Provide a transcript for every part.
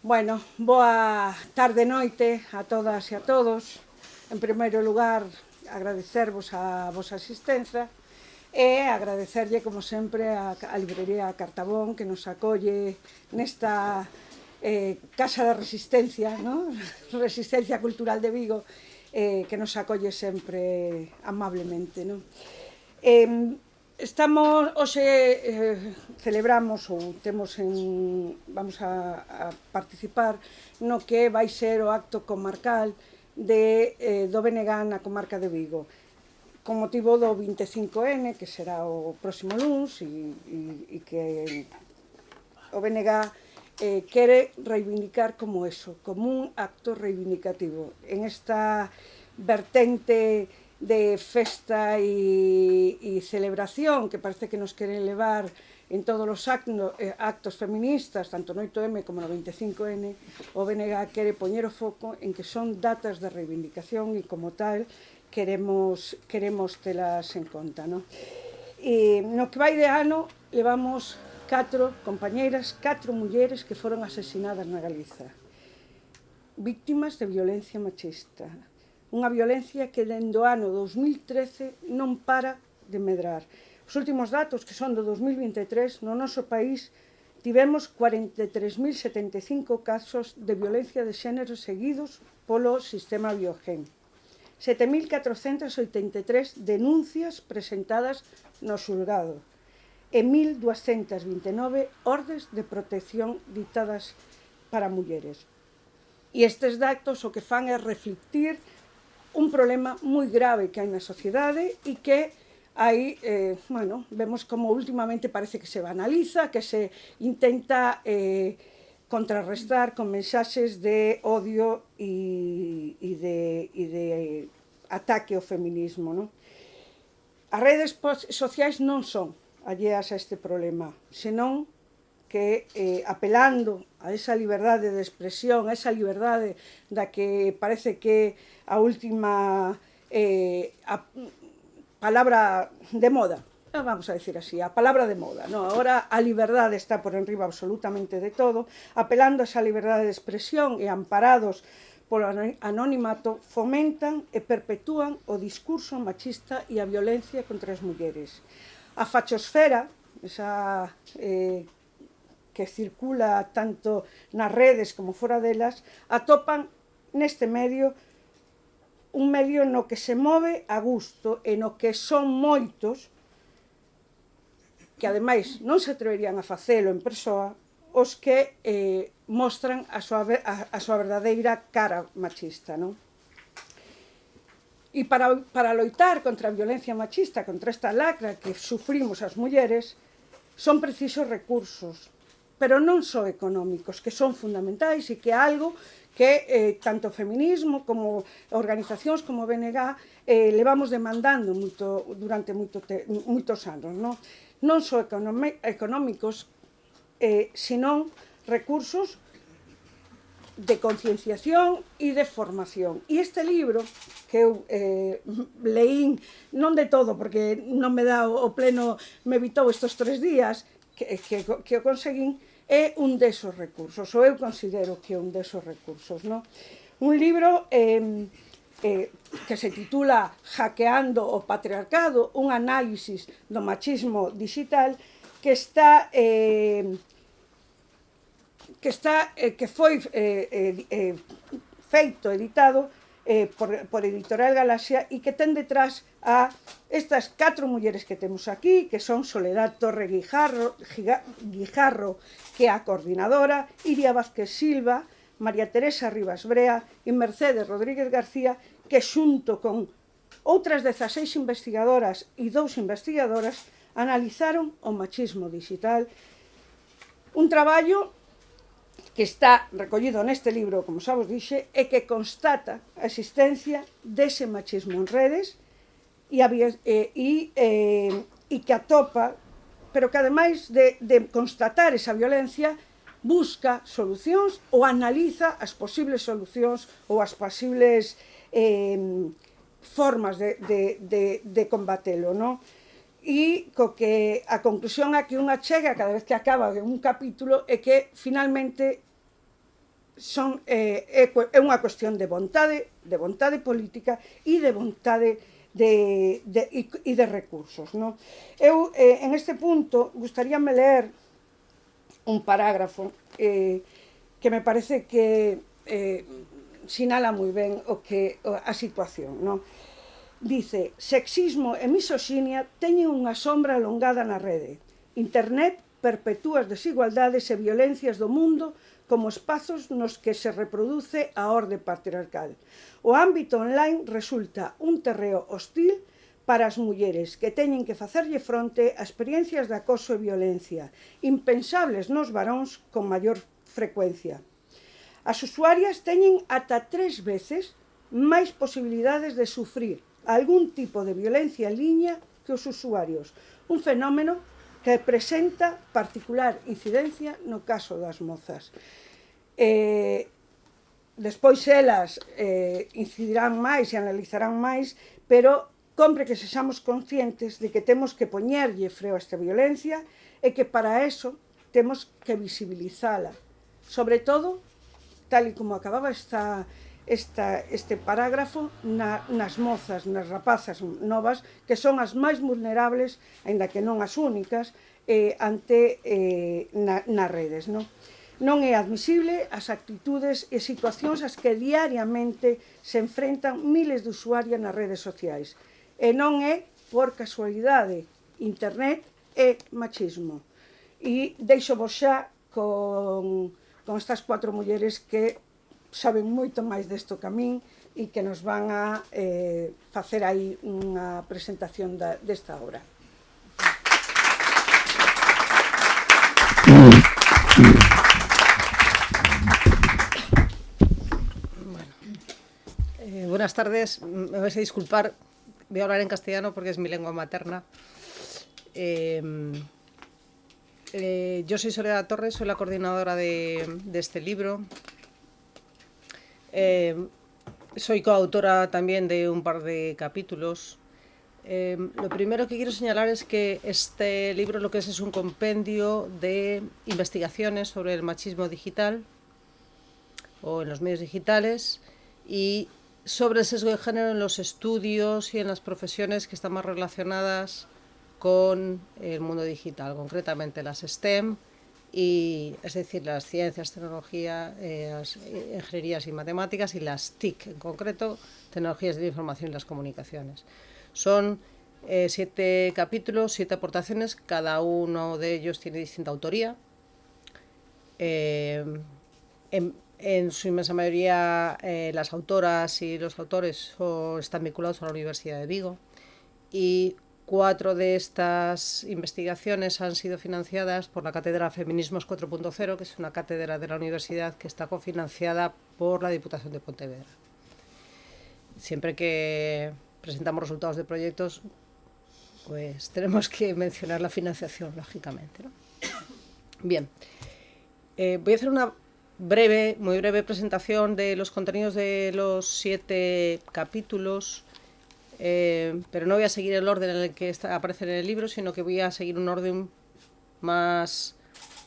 Bueno, boa tarde e noite a todas e a todos. En primeiro lugar, agradecervos a vosa asistencia e agradecerlle, como sempre, a librería Cartabón que nos acolle nesta Casa da Resistencia, ¿no? Resistencia Cultural de Vigo, que nos acolle sempre amablemente, ¿no? Estamos, hoxe celebramos ou vamos a participar no que vai ser o acto comarcal do BNG na comarca de Vigo, con motivo do 25N, que será o próximo luns, e que o BNG quere reivindicar como eso, como un acto reivindicativo. En esta vertente de festa e celebración que parece que nos queren levar en todos os actos feministas, tanto no 8M como no 25N, o BNG quere poñer o foco en que son datas de reivindicación e como tal queremos telas en conta, no? E no que vai de ano levamos 4 compañeiras, 4 mulleres que foron asesinadas na Galiza, víctimas de violencia machista. Unha violencia que dende o ano 2013 non para de medrar. Os últimos datos, que son do 2023, no noso país tivemos 43.075 casos de violencia de xénero seguidos polo sistema Biogen. 7.483 denuncias presentadas no xulgado e 1.229 ordes de protección dictadas para mulleres. E estes datos o que fan é reflectir un problema moi grave que hai na sociedade e que aí, vemos como últimamente parece que se banaliza, que se intenta contrarrestar con mensaxes de odio e de ataque ao feminismo, non? As redes sociais non son alleas a este problema, senón que apelando a esa liberdade de expresión, a esa liberdade da que parece que a última palabra de moda, vamos a decir así, a palabra de moda, no? Ahora a liberdade está por enriba absolutamente de todo, apelando a esa liberdade de expresión e amparados polo anonimato, fomentan e perpetúan o discurso machista e a violencia contra as mulleres. A fachosfera, esa que circula tanto nas redes como fora delas, atopan neste medio un medio no que se move a gusto e no que son moitos que ademais non se atreverían a facelo en persoa os que mostran a súa verdadeira cara machista, non? E para loitar contra a violencia machista, contra esta lacra que sufrimos as mulleres, son precisos recursos, pero non só económicos, que son fundamentais e que é algo que tanto o feminismo como organizacións como o BNG levamos demandando durante moitos anos, non? Non só económicos, senón recursos de concienciación e de formación. E este libro, que eu leín, non de todo, porque non me dá o pleno, me evitou estes 3 días, que o conseguín, é un desos recursos, ou eu considero que é un desos recursos, non? Un libro que se titula Hackeando o patriarcado, un análisis do machismo digital, que foi feito, editado por Editorial Galaxia e que ten detrás a estas 4 mulleres que temos aquí, que son Soledad Torre Guijarro, que é a coordinadora, Iria Vázquez Silva, María Teresa Rivas Brea e Mercedes Rodríguez García, que xunto con outras 16 investigadoras e 2 investigadoras analizaron o machismo digital, un traballo que está recollido neste libro, como xa vos dixe, e que constata a existencia dese machismo en redes e que atopa, pero que ademais de constatar esa violencia, busca solucións ou analiza as posibles solucións ou as posibles formas de combatelo, non? E co que a conclusión a que unha chega cada vez que acaba un capítulo é que finalmente é unha cuestión de vontade política e de vontade e de recursos, non? Eu, en este punto, gustaríame ler un parágrafo que me parece que sinala moi ben a situación, non? Dice: sexismo e misoxinia teñen unha sombra alongada na rede. Internet perpetúa as desigualdades e violencias do mundo como espazos nos que se reproduce a orde patriarcal. O ámbito online resulta un terreo hostil para as mulleres que teñen que facerlle fronte a experiencias de acoso e violencia, impensables nos varóns con maior frecuencia. As usuarias teñen ata 3 veces máis posibilidades de sufrir algún tipo de violencia en liña que os usuarios, un fenómeno que presenta particular incidencia no caso das mozas. Despois elas incidirán máis e analizarán máis, pero compre que sexamos conscientes de que temos que poñerlle freo a esta violencia e que para eso temos que visibilizala. Sobre todo, tal e como acababa este parágrafo, nas mozas, nas rapazas novas, que son as máis vulnerables, aínda que non as únicas, nas redes, non? Non é admisible as actitudes e situacións ás que diariamente se enfrentan miles de usuarias nas redes sociais. E non é por casualidade. Internet é machismo. E deixo vos xa con estas 4 mulleres que saben moito máis desto que a min e que nos van a facer aí unha presentación desta obra. Buenas tardes, me vais a disculpar, voy a hablar en castellano porque es mi lengua materna. Yo soy Soledad Torres, soy la coordinadora de este libro. Soy coautora también de un par de capítulos. Lo primero que quiero señalar es que este libro lo que es un compendio de investigaciones sobre el machismo digital o en los medios digitales y sobre el sesgo de género en los estudios y en las profesiones que están más relacionadas con el mundo digital, concretamente las STEM, es decir, las ciencias, tecnología, ingenierías y matemáticas, y las TIC, en concreto, tecnologías de la información y las comunicaciones. Son 7 capítulos, 7 aportaciones, cada uno de ellos tiene distinta autoría. En su inmensa mayoría las autoras y los autores están vinculados a la Universidad de Vigo y 4 de estas investigaciones han sido financiadas por la Cátedra Feminismos 4.0, que es una cátedra de la universidad que está cofinanciada por la Diputación de Pontevedra. Siempre que presentamos resultados de proyectos, pues tenemos que mencionar la financiación, lógicamente, ¿no? Bien, voy a hacer una muy breve presentación de los contenidos de los 7 capítulos, pero no voy a seguir el orden en el que aparece en el libro, sino que voy a seguir un orden más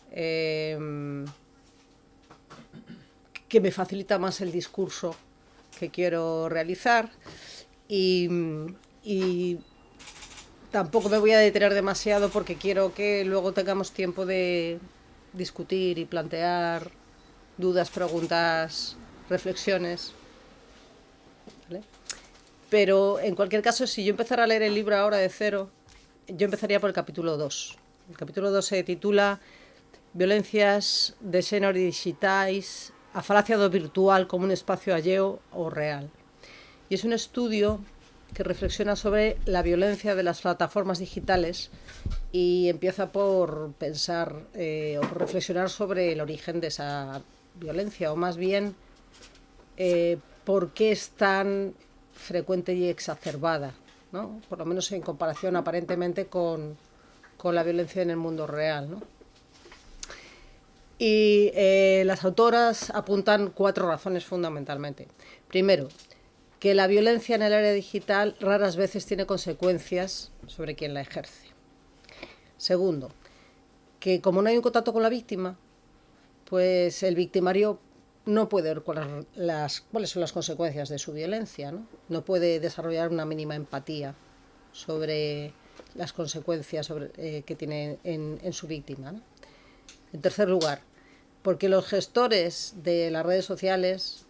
que me facilita más el discurso que quiero realizar y tampoco me voy a detener demasiado porque quiero que luego tengamos tiempo de discutir y plantear dudas, preguntas, reflexiones, ¿vale? Pero en cualquier caso, si yo empezara a leer el libro ahora de cero, yo empezaría por el capítulo 2. El capítulo 2 se titula Violencias de xénero digitais, a falacia do virtual como un espacio alleo o real. Y es un estudio que reflexiona sobre la violencia de las plataformas digitales y empieza por pensar o por reflexionar sobre el origen de esa violencia, o más bien por qué es tan frecuente y exacerbada, ¿no? Por lo menos en comparación aparentemente con la violencia en el mundo real, ¿no? Y las autoras apuntan 4 razones fundamentalmente. Primero, que la violencia en el área digital raras veces tiene consecuencias sobre quien la ejerce. Segundo, que como no hay un contacto con la víctima, pues el victimario no puede ver cuáles son las consecuencias de su violencia, ¿no? No puede desarrollar una mínima empatía sobre las consecuencias que tiene en su víctima, ¿no? En tercer lugar, porque los gestores de las redes sociales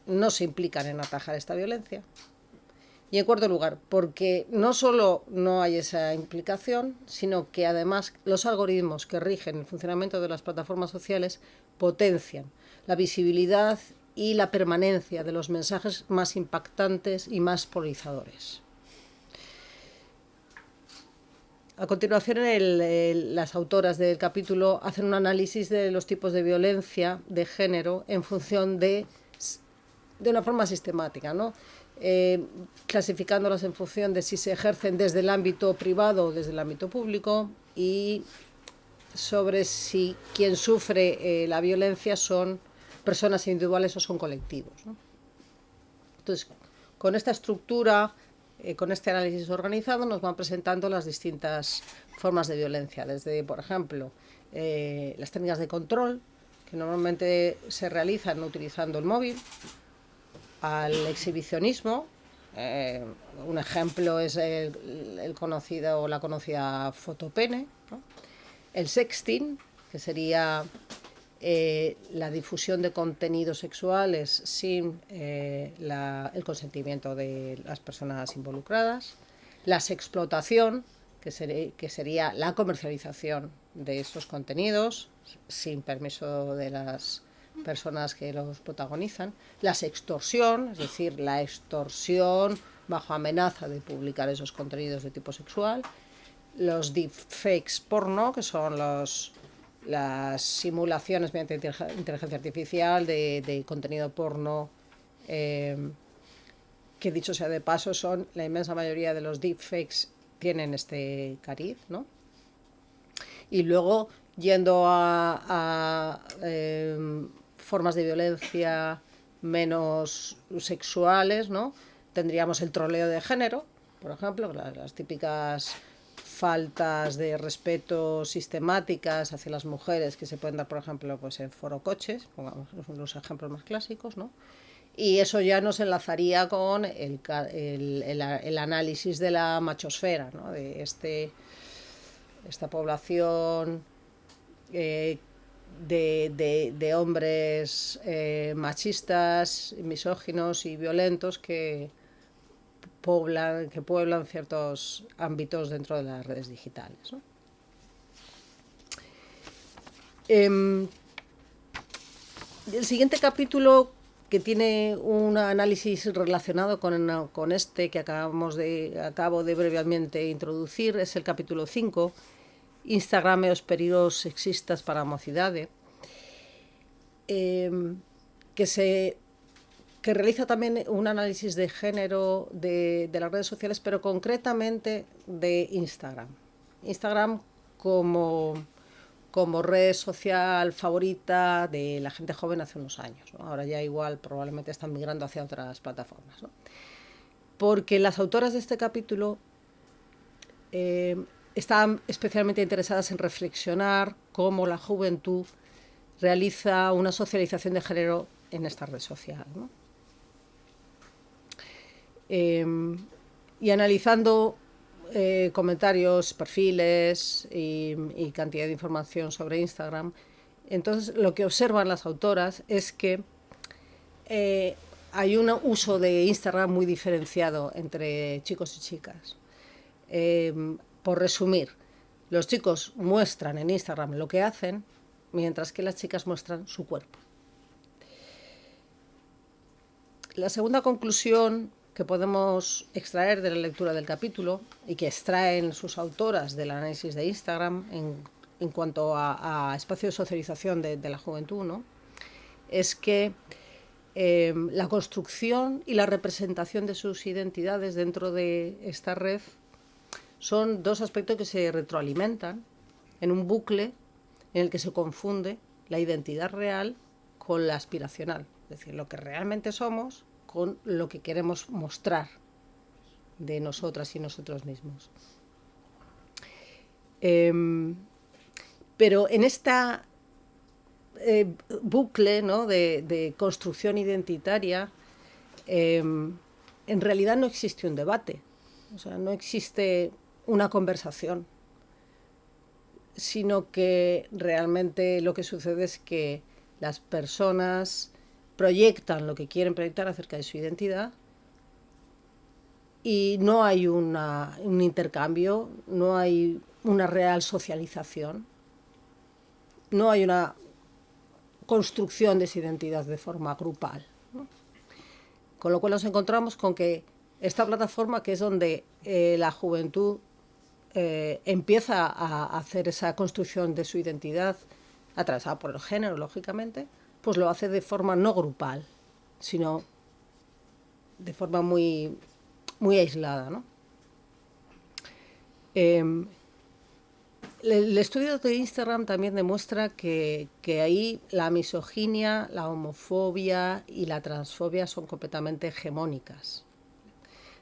no se implican en atajar esta violencia. Y en cuarto lugar, porque no solo no hay esa implicación, sino que además los algoritmos que rigen el funcionamiento de las plataformas sociales potencian la visibilidad y la permanencia de los mensajes más impactantes y más polarizadores. A continuación, las autoras del capítulo hacen un análisis de los tipos de violencia de género en función de una forma sistemática, ¿no? Clasificándolas en función de si se ejercen desde el ámbito privado o desde el ámbito público, y sobre si quien sufre la violencia son personas individuales o son colectivos, ¿no? Entonces, con esta estructura, con este análisis organizado, nos van presentando las distintas formas de violencia, desde, por ejemplo, las técnicas de control, que normalmente se realizan utilizando el móvil, al exhibicionismo. Un ejemplo es el conocido o la conocida fotopene, ¿no? El sexting, que sería la difusión de contenidos sexuales sin el consentimiento de las personas involucradas. La sexplotación, que sería la comercialización de esos contenidos sin permiso de las personas que los protagonizan. La sextorsión, es decir, la extorsión bajo amenaza de publicar esos contenidos de tipo sexual. Los deepfakes porno, que son las simulaciones mediante inteligencia artificial de contenido porno, que dicho sea de paso, son la inmensa mayoría de los deepfakes tienen este cariz, ¿no? Y luego, yendo a formas de violencia menos sexuales, ¿no? Tendríamos el troleo de género, por ejemplo, las típicas faltas de respeto sistemáticas hacia las mujeres que se pueden dar, por ejemplo, pues en forocoches, pongamos los ejemplos más clásicos, ¿no? Y eso ya nos enlazaría con el análisis de la machosfera, ¿no? De esta población de hombres machistas, misóginos y violentos que pueblan ciertos ámbitos dentro de las redes digitales, ¿no? El siguiente capítulo, que tiene un análisis relacionado con este que acabo de brevemente introducir, es el capítulo 5, Instagram e os perigos sexistas para a mocidade, que realiza también un análisis de género de las redes sociales, pero concretamente de Instagram. Instagram como red social favorita de la gente joven hace unos años, ¿no? Ahora ya igual probablemente están migrando hacia otras plataformas, ¿no? Porque las autoras de este capítulo están especialmente interesadas en reflexionar cómo la juventud realiza una socialización de género en esta red social, ¿no? Y analizando comentarios, perfiles y cantidad de información sobre Instagram, entonces lo que observan las autoras es que hay un uso de Instagram muy diferenciado entre chicos y chicas. Por resumir, los chicos muestran en Instagram lo que hacen, mientras que las chicas muestran su cuerpo. La segunda conclusión que podemos extraer de la lectura del capítulo, y que extraen sus autoras del análisis de Instagram en cuanto a espacio de socialización de la juventud, ¿no? Es que la construcción y la representación de sus identidades dentro de esta red son dos aspectos que se retroalimentan en un bucle en el que se confunde la identidad real con la aspiracional, es decir, lo que realmente somos con lo que queremos mostrar de nosotras y nosotros mismos. Pero en esta bucle, ¿no?, de construcción identitaria, en realidad no existe un debate, o sea, no existe una conversación, sino que realmente lo que sucede es que las personas proyectan lo que quieren proyectar acerca de su identidad y no hay un intercambio, no hay una real socialización, no hay una construcción de esa identidad de forma grupal, ¿no? Con lo cual nos encontramos con que esta plataforma, que es donde la juventud empieza a hacer esa construcción de su identidad atravesada por el género, lógicamente, pues lo hace de forma no grupal, sino de forma muy, muy aislada, ¿no? El estudio de Instagram también demuestra que ahí la misoginia, la homofobia y la transfobia son completamente hegemónicas.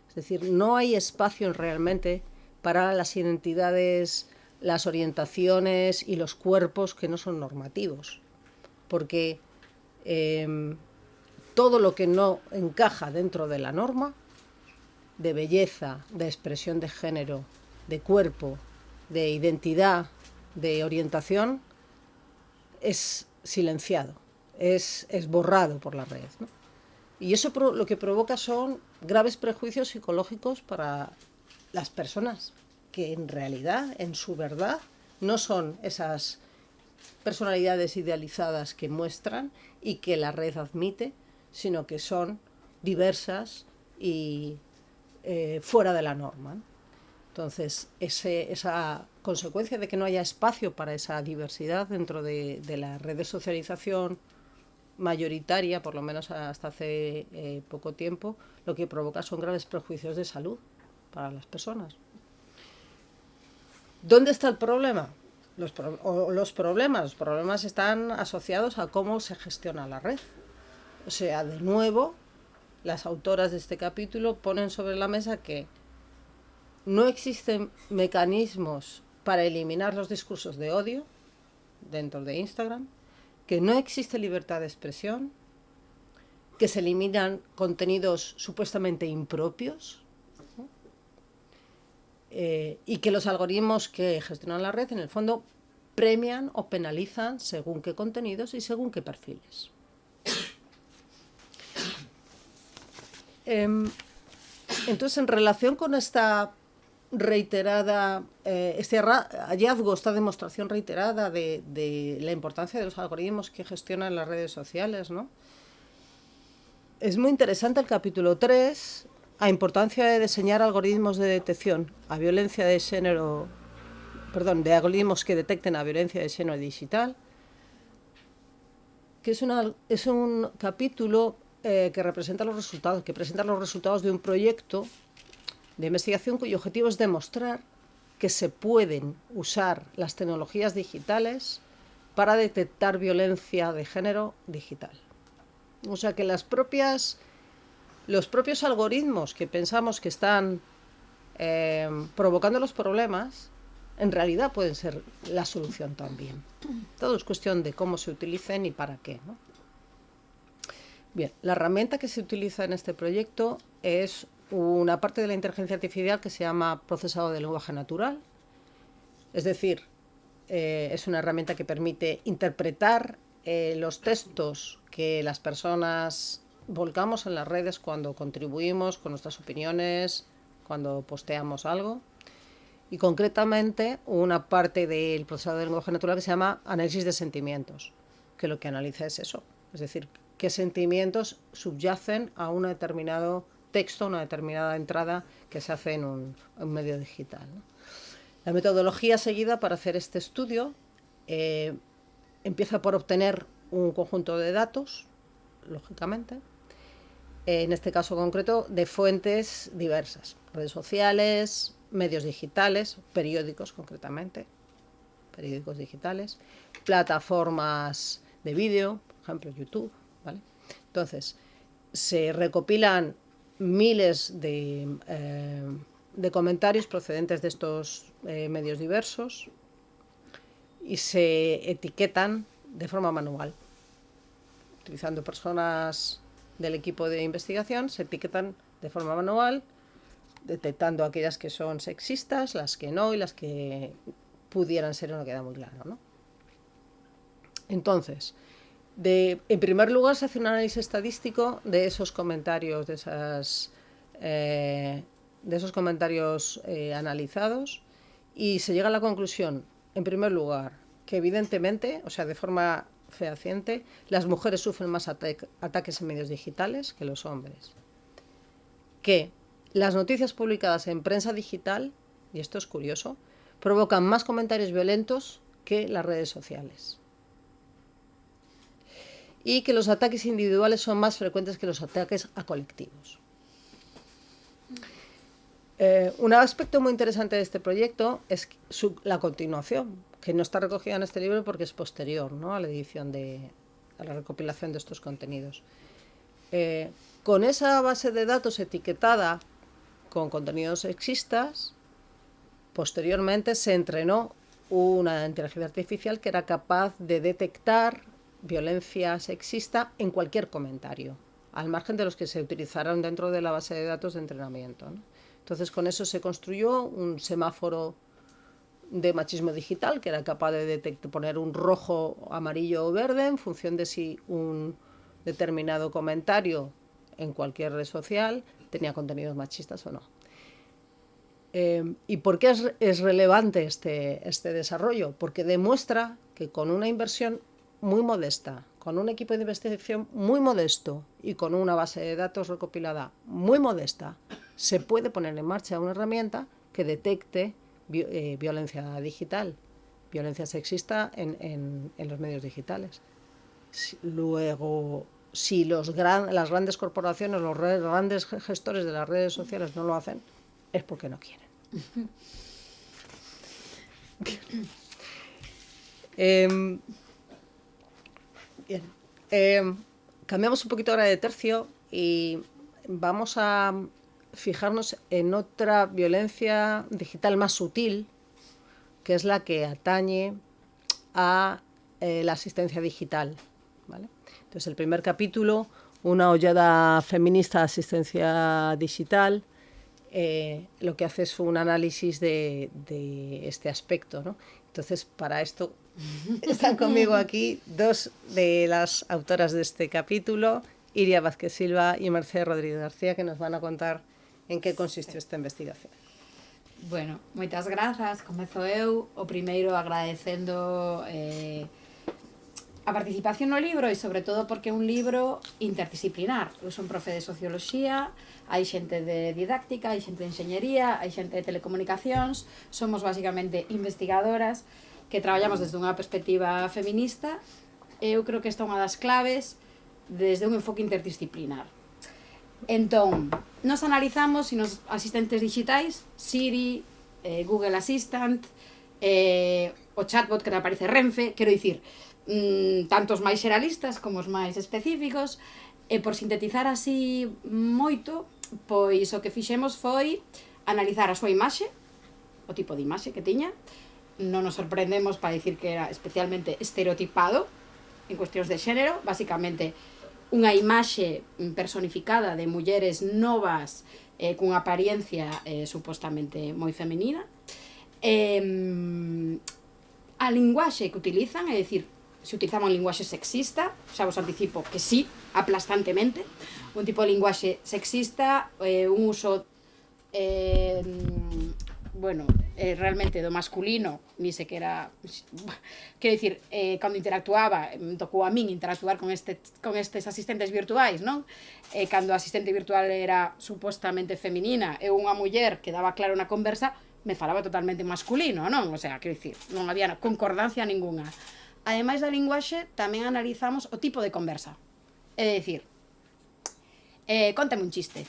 Es decir, no hay espacio realmente para las identidades, las orientaciones y los cuerpos que no son normativos, porque todo lo que no encaja dentro de la norma, de belleza, de expresión de género, de cuerpo, de identidad, de orientación, es silenciado, es borrado por la red, ¿no? Y eso lo que provoca son graves prejuicios psicológicos para las personas, que en realidad, en su verdad, no son esas personalidades idealizadas que muestran y que la red admite, sino que son diversas y fuera de la norma. Entonces, esa consecuencia de que no haya espacio para esa diversidad dentro de la red de socialización mayoritaria, por lo menos hasta hace poco tiempo, lo que provoca son graves prejuicios de salud para las personas. ¿Dónde está el problema? Los problemas están asociados a cómo se gestiona la red. O sea, de nuevo, las autoras de este capítulo ponen sobre la mesa que no existen mecanismos para eliminar los discursos de odio dentro de Instagram, que no existe libertad de expresión, que se eliminan contenidos supuestamente impropios, ¿no? Y que los algoritmos que gestionan la red, en el fondo, premian o penalizan según qué contenidos y según qué perfiles. Entonces, en relación con esta reiterada, este hallazgo, esta demostración reiterada de la importancia de los algoritmos que gestionan las redes sociales, ¿no?, es muy interesante el capítulo 3, a importancia de diseñar algoritmos de detección a violencia de género, de algoritmos que detecten a violencia de género digital, que es un capítulo que presenta los resultados de un proyecto de investigación cuyo objetivo es demostrar que se pueden usar las tecnologías digitales para detectar violencia de género digital. O sea que los propios algoritmos que pensamos que están provocando los problemas, en realidad pueden ser la solución también. Todo es cuestión de cómo se utilicen y para qué, ¿no? Bien, la herramienta que se utiliza en este proyecto es una parte de la inteligencia artificial que se llama procesado de lenguaje natural. Es decir, es una herramienta que permite interpretar los textos que las personas volcamos en las redes cuando contribuimos con nuestras opiniones, cuando posteamos algo. Y concretamente una parte del procesado de lenguaje natural que se llama análisis de sentimientos, que lo que analiza es eso. Es decir, qué sentimientos subyacen a un determinado texto, una determinada entrada que se hace en un medio digital, ¿no? La metodología seguida para hacer este estudio empieza por obtener un conjunto de datos, lógicamente, en este caso concreto, de fuentes diversas, redes sociales, medios digitales, periódicos concretamente, periódicos digitales, plataformas de vídeo, por ejemplo YouTube, ¿vale? Entonces, se recopilan miles de comentarios procedentes de estos medios diversos y se etiquetan de forma manual. Utilizando personas del equipo de investigación, se etiquetan de forma manual, detectando aquellas que son sexistas, las que no y las que pudieran ser, no queda muy claro, ¿no? Entonces, en primer lugar se hace un análisis estadístico de esos comentarios, de esos comentarios analizados, y se llega a la conclusión, en primer lugar, que evidentemente, o sea, de forma fehaciente, las mujeres sufren más ataques en medios digitales que los hombres. Que las noticias publicadas en prensa digital, y esto es curioso, provocan más comentarios violentos que las redes sociales. Y que los ataques individuales son más frecuentes que los ataques a colectivos. Un aspecto muy interesante de este proyecto es la continuación, que no está recogida en este libro porque es posterior, ¿no?, a la edición a la recopilación de estos contenidos. Con esa base de datos etiquetada con contenidos sexistas, posteriormente se entrenó una inteligencia artificial que era capaz de detectar violencia sexista en cualquier comentario, al margen de los que se utilizaron dentro de la base de datos de entrenamiento, ¿no? Entonces, con eso se construyó un semáforo de machismo digital que era capaz de poner un rojo, amarillo o verde en función de si un determinado comentario en cualquier red social tenía contenidos machistas o no. ¿Y por qué es relevante este desarrollo? Porque demuestra que con una inversión muy modesta, con un equipo de investigación muy modesto y con una base de datos recopilada muy modesta, se puede poner en marcha una herramienta que detecte violencia digital, violencia sexista en los medios digitales. Luego, si las grandes corporaciones, los grandes gestores de las redes sociales no lo hacen, es porque no quieren. Bien. Cambiamos un poquito ahora de tercio y vamos a fijarnos en otra violencia digital más sutil, que es la que atañe a la asistencia digital, ¿vale? Entonces, el primer capítulo, una ollada feminista de asistencia digital, lo que hace es un análisis de este aspecto, ¿no? Entonces, para esto están conmigo aquí dos de las autoras de este capítulo, Iria Vázquez Silva y Mercedes Rodríguez García, que nos van a contar en que consistiu esta investigación. Bueno, moitas grazas. Comezo eu, o primeiro agradecendo a participación no libro e sobre todo porque é un libro interdisciplinar. Eu son profe de Socioloxía, hai xente de didáctica, hai xente de enxeñería, hai xente de telecomunicacións, somos basicamente investigadoras que traballamos desde unha perspectiva feminista e eu creo que esta é unha das claves desde un enfoque interdisciplinar. Entón, nos analizamos nos asistentes digitais, Siri, Google Assistant, o chatbot que te aparece Renfe, quero dicir, tanto os máis xeralistas como os máis específicos, e por sintetizar así moito, pois o que fixemos foi analizar a súa imaxe, o tipo de imaxe que tiña. Non nos sorprendemos para dicir que era especialmente estereotipado en cuestións de xénero, basicamente unha imaxe personificada de mulleres novas cunha apariencia supostamente moi femenina. A linguaxe que utilizan, é dicir, se utilizaban linguaxe sexista, xa vos anticipo que sí, aplastantemente, un tipo de linguaxe sexista, un uso realmente do masculino, ni sequera, quero dicir, cando interactuaba, me tocou a min interactuar con estes asistentes virtuais, non? Cando a asistente virtual era supostamente feminina e unha muller que daba claro na conversa, me falaba totalmente masculino, non? O sea, quero dicir, non había concordancia ninguna. Ademais da linguaxe, tamén analizamos o tipo de conversa. É dicir, contame un chiste.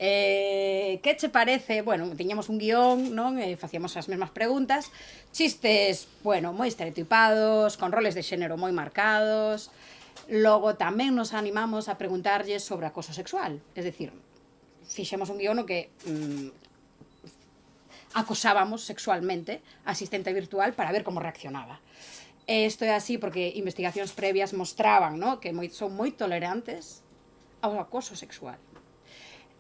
Que che parece? Bueno, tiñamos un guión, non? Facíamos as mesmas preguntas. Chistes, bueno, moi estereotipados, con roles de xénero moi marcados. Logo tamén nos animamos a preguntarlles sobre acoso sexual. Es decir, fixemos un guión no que acosábamos sexualmente a asistente virtual para ver como reaccionaba. Isto é así porque investigacións previas mostraban, ¿no?, que son moi tolerantes ao acoso sexual.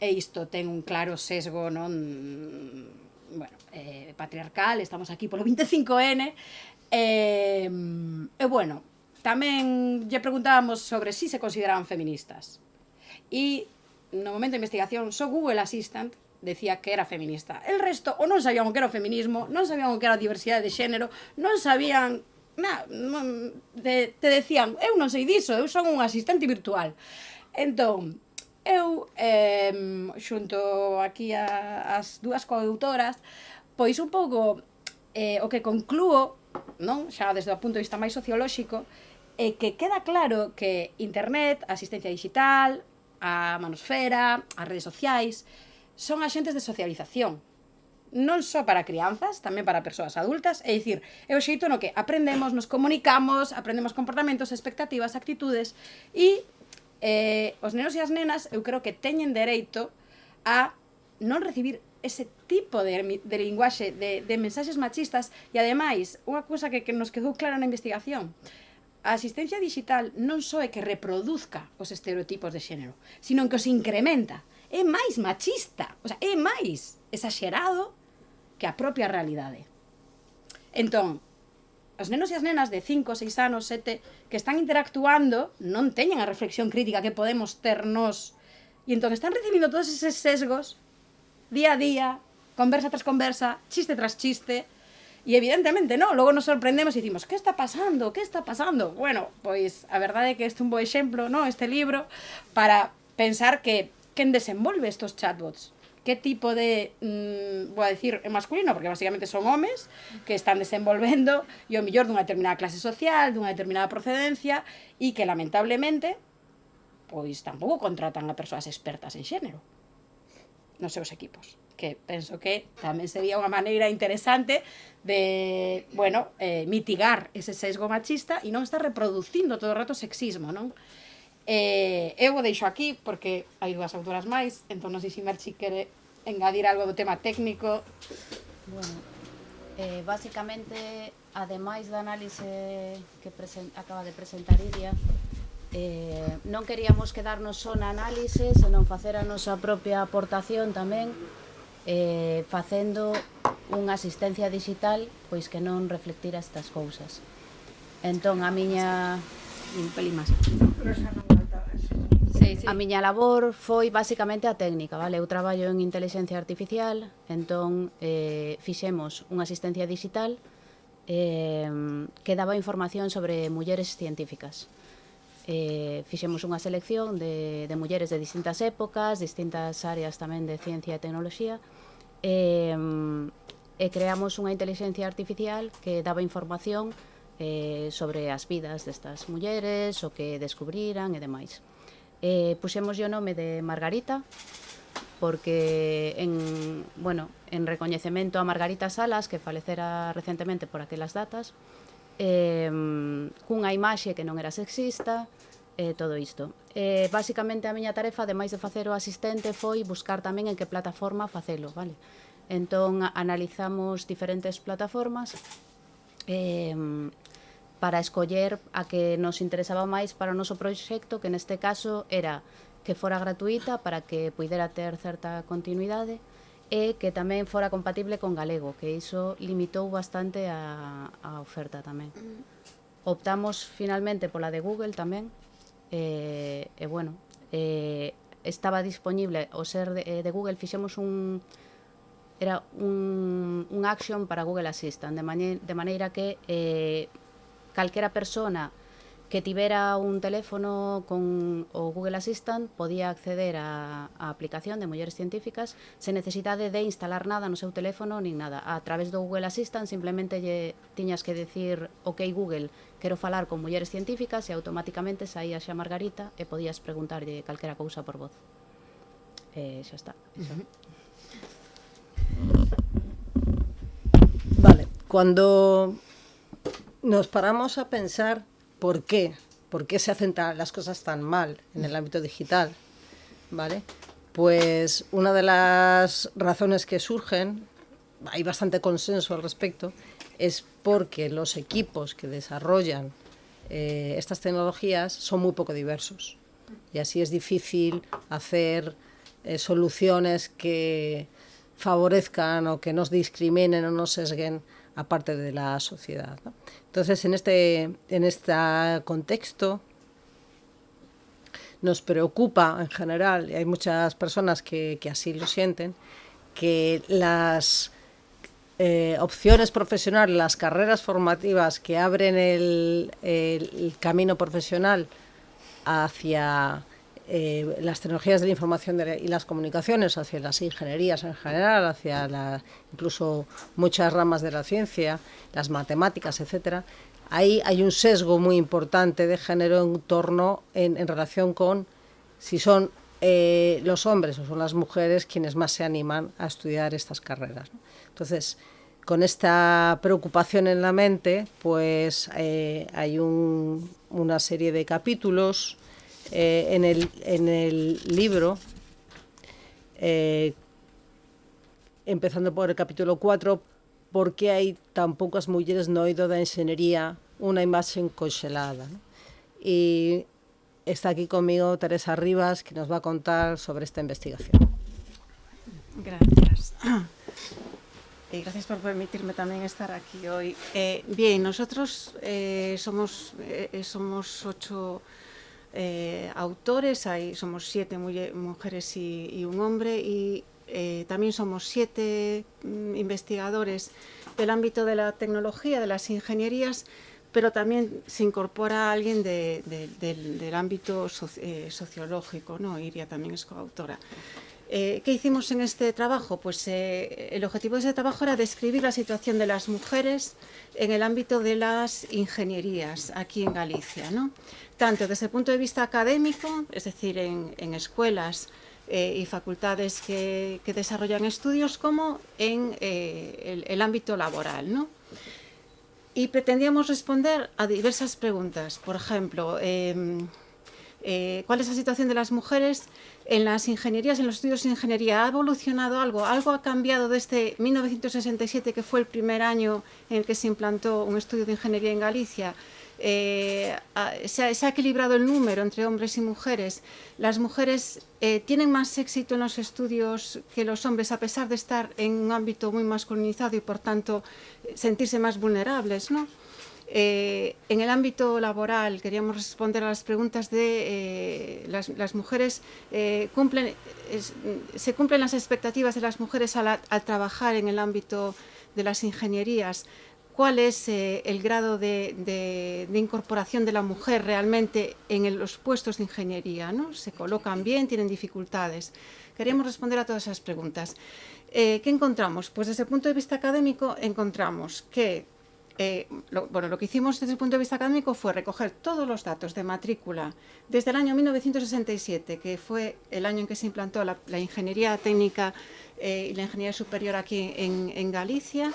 E isto ten un claro sesgo, non, bueno, patriarcal, estamos aquí polo 25N, e bueno, tamén lle preguntábamos sobre si se consideraban feministas. E no momento de investigación, só Google Assistant decía que era feminista. El resto, ou non sabían o que era o feminismo, non sabían o que era a diversidade de xénero, non sabían nada, te decían, eu non sei diso, eu son un asistente virtual. Entón, eu, xunto aquí as dúas coautoras, pois un pouco o que conclúo, non, xa desde o punto de vista máis sociolóxico, é que queda claro que internet, a asistencia digital, a manosfera, as redes sociais, son axentes de socialización. Non só para crianzas, tamén para persoas adultas, é dicir, é o xeito no que aprendemos, nos comunicamos, aprendemos comportamentos, expectativas, actitudes, e os nenos e as nenas, eu creo que teñen dereito a non recibir ese tipo de linguaxe, de mensaxes machistas, e ademais, unha cousa que nos quedou clara na investigación, a asistencia digital non só é que reproduzca os estereotipos de xénero, sino que os incrementa. É máis machista, o sea, é máis exagerado que a propia realidade. Entón, os nenos e as nenas de 5, 6 anos, 7, que están interactuando, non teñen a reflexión crítica que podemos ter nós, e entón están recibindo todos eses sesgos, día a día, conversa tras conversa, chiste tras chiste, e evidentemente, no, logo nos sorprendemos e dicimos, que está pasando? Que está pasando? Bueno, pois a verdade é que este é un bo exemplo, no, este libro, para pensar que quen desenvolve estos chatbots, que tipo de, vou a decir masculino, porque basicamente son homes que están desenvolvendo e o mellor dunha determinada clase social, dunha determinada procedencia, e que lamentablemente pois tampouco contratan a persoas expertas en xénero nos seus equipos, que penso que tamén sería unha maneira interesante de, bueno, mitigar ese sesgo machista e non estar reproducindo todo o rato sexismo, non? Eu o deixo aquí porque hai dúas autoras máis, entón non sei se Merchi quere engadir algo do tema técnico. Bueno, básicamente, ademais da análise que acaba de presentar Iria, non queríamos quedarnos só na análise, senón facer a nosa propia aportación tamén, facendo unha asistencia digital pois que non reflectira estas cousas. Entón, a miña... Un pelín máis. A miña labor foi basicamente a técnica, vale? Eu traballo en inteligencia artificial, entón fixemos unha asistencia digital que daba información sobre mulleres científicas. Fixemos unha selección de mulleres de distintas épocas, distintas áreas tamén de ciencia e tecnoloxía, e creamos unha inteligencia artificial que daba información sobre as vidas destas mulleres, o que descubriran e demais. Puxemos o nome de Margarita porque en recoñecemento a Margarita Salas, que falecera recentemente por aquelas datas, cunha imaxe que non era sexista, todo isto. Basicamente a miña tarefa, ademais de facer o asistente, foi buscar tamén en que plataforma facelo, vale? Entón analizamos diferentes plataformas para escoller a que nos interesaba máis para o noso proxecto, que neste caso era que fora gratuita para que puidera ter certa continuidade e que tamén fora compatible con galego, que iso limitou bastante a oferta tamén. Optamos finalmente pola de Google tamén, e bueno, estaba disponible o ser de Google, fixemos un action para Google Assistant, de maneira que calquera persona que tivera un teléfono con o Google Assistant podía acceder á aplicación de mulleres científicas sen necesidade de instalar nada no seu teléfono nin nada. A través do Google Assistant simplemente lle tiñas que decir ok Google, quero falar con mulleres científicas e automáticamente saía xa Margarita e podías preguntarlle calquera cousa por voz. Xa está. Vale, cuando nos paramos a pensar por qué se hacen las cosas tan mal en el ámbito digital, ¿vale? Pues una de las razones que surgen, hay bastante consenso al respecto, es porque los equipos que desarrollan estas tecnologías son muy poco diversos. Y así es difícil hacer soluciones que favorezcan o que nos discriminen o nos sesguen a parte de la sociedad, ¿no? Entonces, en este contexto, nos preocupa en general, y hay muchas personas que así lo sienten, que las opciones profesionales, las carreras formativas que abren el camino profesional hacia las tecnologías de la información y las comunicaciones, hacia las ingenierías en general, hacia incluso muchas ramas de la ciencia, las matemáticas, etcétera. Ahí hay un sesgo muy importante de género en relación con si son los hombres o son las mujeres quienes más se animan a estudiar estas carreras, ¿no? Entonces, con esta preocupación en la mente, pues hay una serie de capítulos en el libro, empezando por el capítulo 4, por qué hai tan poucas mulleres no eido da enxeñería, unha imaxe conxelada, ¿no? Y está aquí conmigo Teresa Rivas, que nos va a contar sobre esta investigación. Gracias. Gracias por permitirme también estar aquí hoy. Bien, nosotros somos 8 autores, somos 7 mujeres y un hombre, y también somos 7 investigadores del ámbito de la tecnología, de las ingenierías, pero también se incorpora alguien del ámbito sociológico, ¿no? Iria también es coautora. ¿Qué hicimos en este trabajo? Pues el objetivo de ese trabajo era describir la situación de las mujeres en el ámbito de las ingenierías aquí en Galicia, ¿no? Tanto desde el punto de vista académico, es decir, en escuelas y facultades que desarrollan estudios, como en el ámbito laboral, ¿no? Y pretendíamos responder a diversas preguntas. Por ejemplo, ¿cuál es la situación de las mujeres en las ingenierías, en los estudios de ingeniería? ¿Ha evolucionado algo? ¿Algo ha cambiado desde 1967, que fue el primer año en el que se implantó un estudio de ingeniería en Galicia? Se ha equilibrado el número entre hombres y mujeres. Las mujeres tienen más éxito en los estudios que los hombres, a pesar de estar en un ámbito muy masculinizado y, por tanto, sentirse más vulnerables, ¿no? En el ámbito laboral queríamos responder a las preguntas de las mujeres, se cumplen las expectativas de las mujeres al trabajar en el ámbito de las ingenierías. ¿Cuál es el grado de incorporación de la mujer realmente en los puestos de ingeniería, ¿no? ¿Se colocan bien? ¿Tienen dificultades? Queríamos responder a todas esas preguntas. ¿Qué encontramos? Pues desde el punto de vista académico encontramos que lo que hicimos desde el punto de vista académico fue recoger todos los datos de matrícula desde el año 1967, que fue el año en que se implantó la ingeniería técnica y la ingeniería superior aquí en Galicia,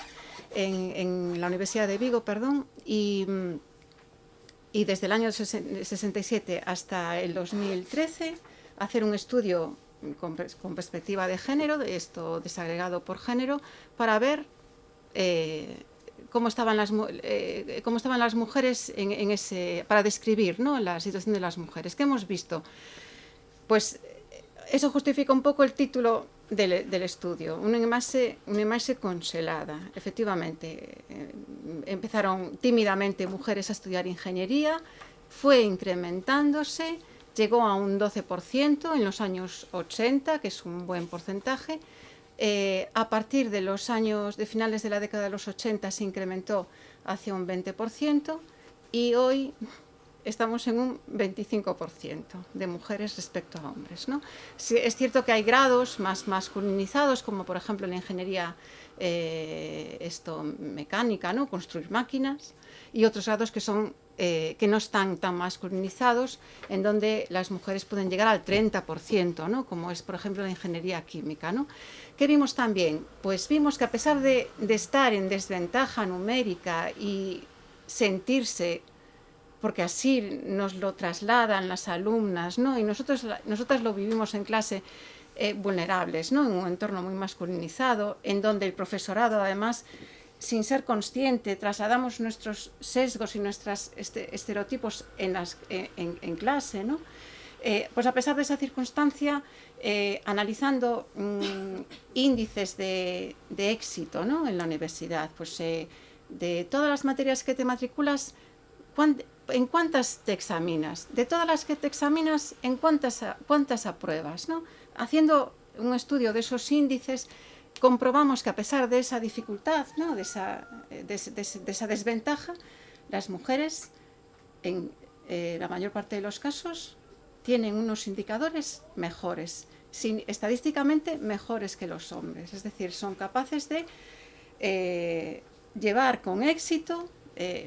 en la Universidad de Vigo, perdón, y desde el año 67 hasta el 2013 hacer un estudio con perspectiva de género, esto desagregado por género, para ver cómo estaban las mujeres para describir, ¿no?, la situación de las mujeres. ¿Qué hemos visto? Pues eso justifica un pouco el título del estudio, unha imaxe conxelada. Efectivamente, empezaron tímidamente mujeres a estudiar ingeniería, fue incrementándose, llegó a un 12% en los años 80, que es un buen porcentaje. A partir de los años de finales de la década de los 80 se incrementó hacia un 20%, y hoy estamos en un 25% de mujeres respecto a hombres, ¿no? Sí, es cierto que hay grados más masculinizados, como por ejemplo la ingeniería mecánica, ¿no?, construir máquinas, y otros grados que no están tan masculinizados, en donde las mujeres pueden llegar al 30%, ¿no?, como es por ejemplo la ingeniería química, ¿no? ¿Qué vimos también? Pues vimos que a pesar de estar en desventaja numérica y sentirse, porque así nos lo trasladan las alumnas, ¿no?, y nosotras lo vivimos en clase, vulnerables, ¿no?, en un entorno muy masculinizado, en donde el profesorado además sin ser consciente, trasladamos nuestros sesgos y nuestros estereotipos en clase, ¿no? Pues a pesar de esa circunstancia, analizando índices de éxito, ¿no?, en la universidad, pues de todas las materias que te matriculas, ¿en cuántas te examinas? De todas las que te examinas, ¿en cuántas apruebas, ¿no? Haciendo un estudio de esos índices, comprobamos que a pesar de esa dificultad, ¿no?, de esa desventaja, las mujeres, en la mayor parte de los casos, tienen unos indicadores mejores, estadísticamente mejores que los hombres. Es decir, son capaces de llevar con éxito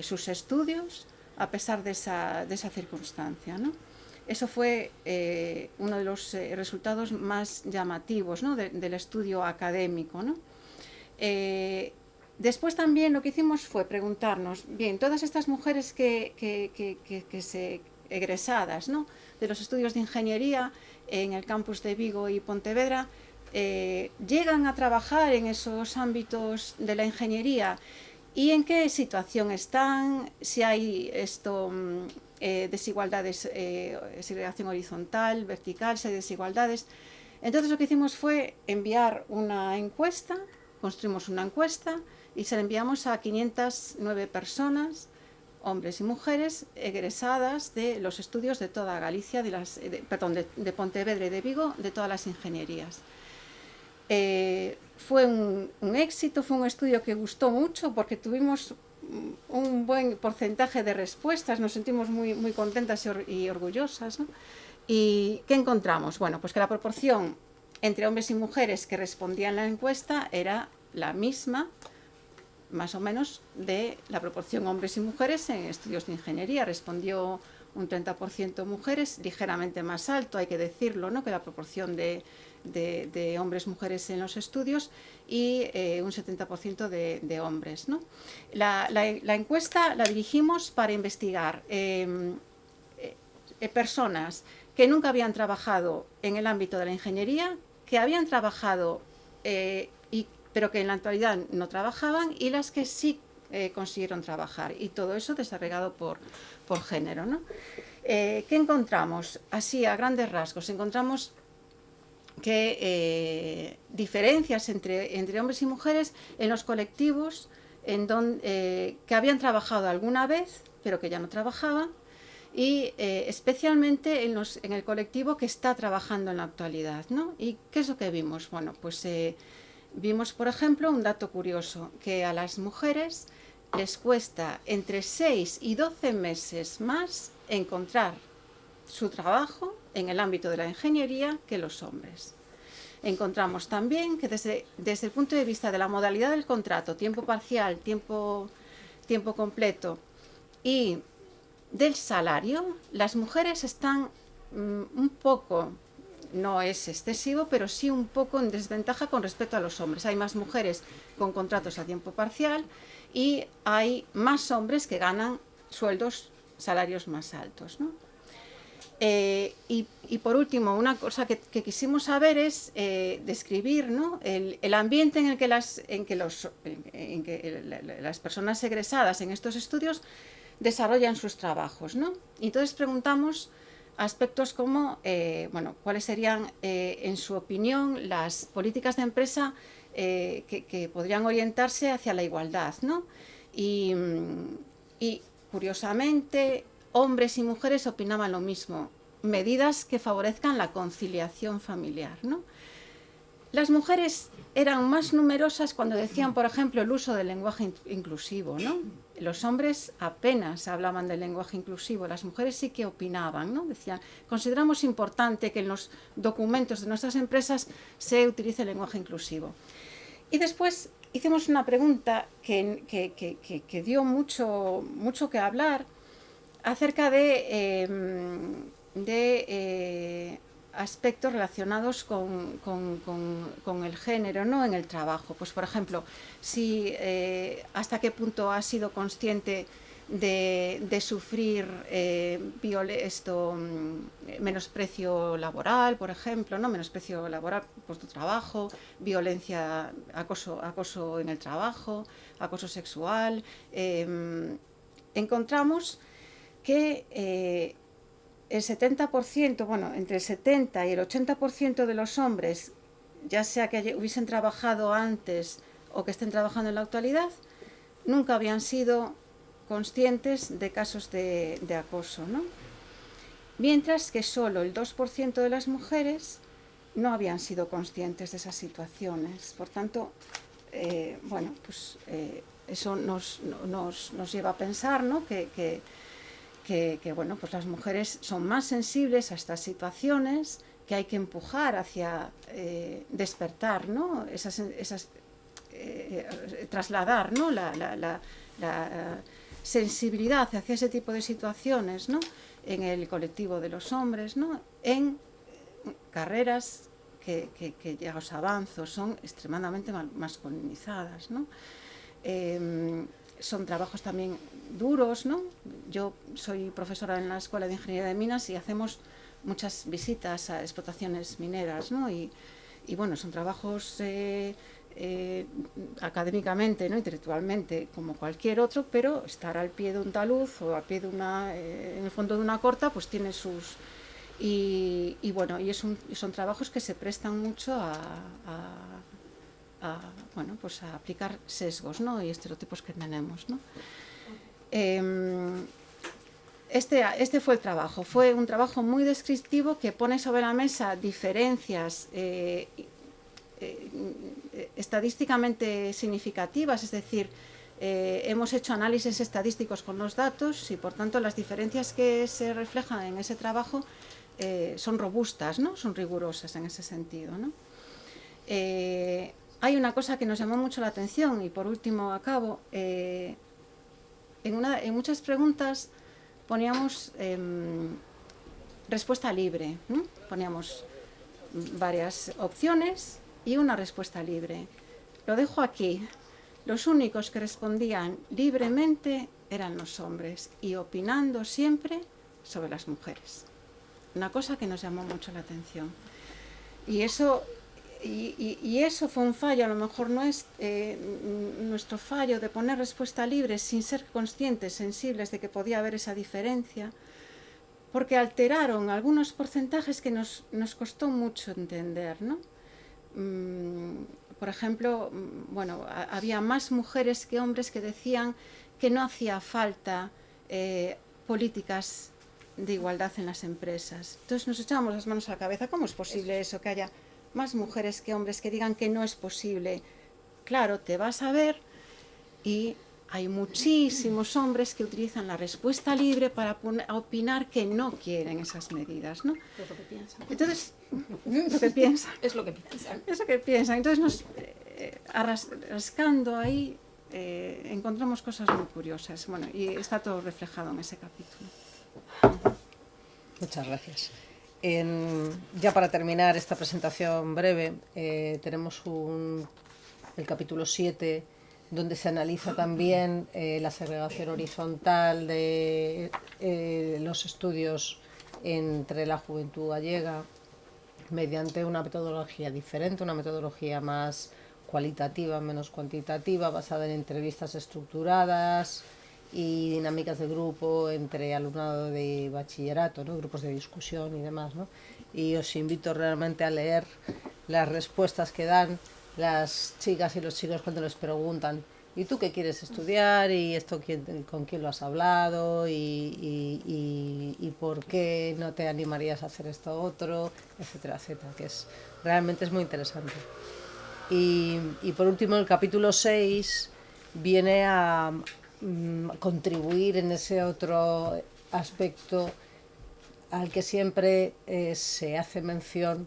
sus estudios a pesar de esa circunstancia, ¿no? Eso fue uno de los resultados más llamativos, ¿no?, del estudio académico, ¿no? Después también lo que hicimos fue preguntarnos, bien, todas estas mujeres que se egresadas, ¿no?, de los estudios de ingeniería en el campus de Vigo y Pontevedra, llegan a trabajar en esos ámbitos de la ingeniería y en qué situación están, si hay desigualdades, segregación horizontal, vertical, si hay desigualdades. Entonces lo que hicimos fue enviar una encuesta, construimos una encuesta y se la enviamos a 509 personas, hombres y mujeres, egresadas de los estudios de toda Galicia, de Pontevedra y de Vigo, de todas las ingenierías. Fue un éxito, fue un estudio que gustó mucho porque tuvimos un buen porcentaje de respuestas, nos sentimos muy, muy contentas y orgullosas, ¿no? ¿Y qué encontramos? Bueno, pues que la proporción entre hombres y mujeres que respondían a la encuesta era la misma, más o menos, de la proporción hombres y mujeres en estudios de ingeniería. Respondió un 30% mujeres, ligeramente más alto, hay que decirlo, ¿no?, que la proporción de hombres y mujeres en los estudios, y un 70% de hombres, ¿no? La encuesta la dirigimos para investigar personas que nunca habían trabajado en el ámbito de la ingeniería, que habían trabajado pero que en la actualidad no trabajaban, y las que sí consiguieron trabajar, y todo eso desagregado por género, ¿no? ¿Qué encontramos? Así, a grandes rasgos, encontramos que diferencias entre hombres y mujeres en los colectivos que habían trabajado alguna vez, pero que ya no trabajaban, y especialmente en el colectivo que está trabajando en la actualidad, ¿no? ¿Y qué es lo que vimos? Bueno, pues vimos, por ejemplo, un dato curioso, que a las mujeres les cuesta entre 6 y 12 meses más encontrar su trabajo en el ámbito de la ingeniería que los hombres. Encontramos también que desde el punto de vista de la modalidad del contrato, tiempo parcial, tiempo completo, y del salario, las mujeres están un poco, no es excesivo, pero sí un poco en desventaja con respecto a los hombres. Hay más mujeres con contratos a tiempo parcial y hay más hombres que ganan salarios más altos, ¿no? Y por último, una cosa que quisimos saber es describir, ¿no?, el ambiente en el que las personas egresadas en estos estudios desarrollan sus trabajos, ¿no? Y entonces preguntamos aspectos como, bueno, cuáles serían, en su opinión, las políticas de empresa que podrían orientarse hacia la igualdad, ¿no? Y curiosamente, hombres y mujeres opinaban lo mismo: medidas que favorezcan la conciliación familiar, ¿no? Las mujeres eran más numerosas cuando decían, por ejemplo, el uso del lenguaje inclusivo, ¿no? Los hombres apenas hablaban del lenguaje inclusivo, las mujeres sí que opinaban, ¿no? Decían, consideramos importante que en los documentos de nuestras empresas se utilice el lenguaje inclusivo. Y después hicimos una pregunta que dio mucho que hablar acerca de aspectos relacionados con el género, ¿no?, en el trabajo. Pues, por ejemplo, hasta qué punto has sido consciente de sufrir menosprecio laboral, por ejemplo, ¿no? Menosprecio laboral por tu trabajo, violencia, acoso en el trabajo, acoso sexual. Encontramos que el 70%, bueno, entre el 70 y el 80% de los hombres, ya sea que hubiesen trabajado antes o que estén trabajando en la actualidad, nunca habían sido conscientes de casos de acoso, ¿no? Mientras que solo el 2% de las mujeres no habían sido conscientes de esas situaciones. Por tanto, bueno, pues eso nos lleva a pensar, ¿no? que bueno, pues las mujeres son más sensibles a estas situaciones, que hay que empujar hacia despertar, ¿no? Trasladar, ¿no? la sensibilidad hacia ese tipo de situaciones, ¿no? En el colectivo de los hombres, ¿no? En carreras que ya os avanzo, son extremadamente masculinizadas, ¿no? Son trabajos también duros, ¿no? Yo soy profesora en la Escuela de Ingeniería de Minas y hacemos muchas visitas a explotaciones mineras, ¿no? Y bueno, son trabajos académicamente, ¿no? Intelectualmente, como cualquier otro, pero estar al pie de un talud o al pie de en el fondo de una corta, pues tiene sus... Y bueno, son trabajos que se prestan mucho bueno, pues a aplicar sesgos, ¿no? Y estereotipos que tenemos, ¿no? Este fue el trabajo. Fue un trabajo muy descriptivo que pone sobre la mesa diferencias estadísticamente significativas, es decir, hemos hecho análisis estadísticos con los datos y por tanto las diferencias que se reflejan en ese trabajo son robustas, ¿no? Son rigurosas en ese sentido, ¿no? Hay una cosa que nos llamó mucho la atención y por último acabo. En muchas preguntas poníamos respuesta libre, ¿no? Poníamos varias opciones y una respuesta libre. Lo dejo aquí. Los únicos que respondían libremente eran los hombres y opinando siempre sobre las mujeres. Una cosa que nos llamó mucho la atención. Y eso fue un fallo, a lo mejor no es nuestro fallo de poner respuesta libre sin ser conscientes, sensibles de que podía haber esa diferencia, porque alteraron algunos porcentajes que nos costó mucho entender, ¿no? Por ejemplo, bueno, había más mujeres que hombres que decían que no hacía falta políticas de igualdad en las empresas. Entonces nos echábamos las manos a la cabeza. ¿Cómo es posible eso, que haya más mujeres que hombres que digan que no es posible? Claro, te vas a ver y hay muchísimos hombres que utilizan la respuesta libre para opinar que no quieren esas medidas, ¿no? Es lo que piensan. Entonces, lo que piensan. Es lo que piensan. Es lo que piensan. Entonces, rascando ahí, encontramos cosas muy curiosas. Bueno, y está todo reflejado en ese capítulo. Muchas gracias. Ya para terminar esta presentación breve, tenemos el capítulo 7, donde se analiza también la segregación horizontal de los estudios entre la juventud gallega mediante una metodología diferente, una metodología más cualitativa, menos cuantitativa, basada en entrevistas estructuradas y dinámicas de grupo entre alumnado de bachillerato, ¿no? Grupos de discusión y demás, ¿no? Y os invito realmente a leer las respuestas que dan las chicas y los chicos cuando les preguntan ¿y tú qué quieres estudiar? ¿Y esto con quién lo has hablado? ¿Y por qué no te animarías a hacer esto otro? Etcétera, etcétera, que realmente es muy interesante. Y por último, el capítulo 6 viene a contribuir en ese otro aspecto al que siempre se hace mención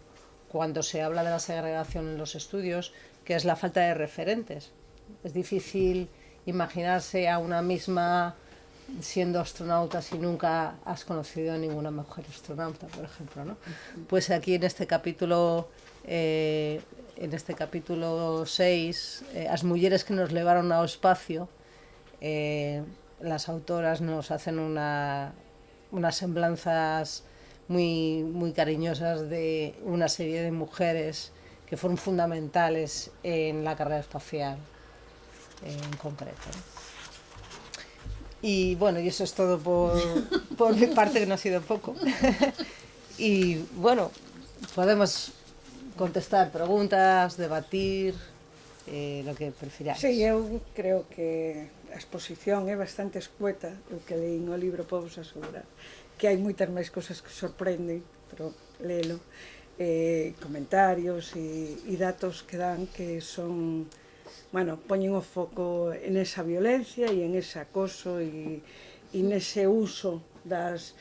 cuando se habla de la segregación en los estudios, que es la falta de referentes. Es difícil imaginarse a una misma siendo astronauta si nunca has conocido a ninguna mujer astronauta, por ejemplo, ¿no? Pues aquí en este capítulo 6, as mulleres que nos levaron ao espacio, las autoras nos hacen unas semblanzas muy, muy cariñosas de una serie de mujeres que fueron fundamentales en la carrera espacial en concreto. Y bueno, y eso es todo por mi parte, que no ha sido poco. Y bueno, podemos contestar preguntas, debatir, lo que prefiráis. Sí, eu creo que a exposición é bastante escueta, o que leí no libro podo vos asegurar que hai moitas máis cosas que sorprenden, pero léelo, comentarios e datos que dan que son, bueno, poñen o foco en esa violencia e en ese acoso e nese uso das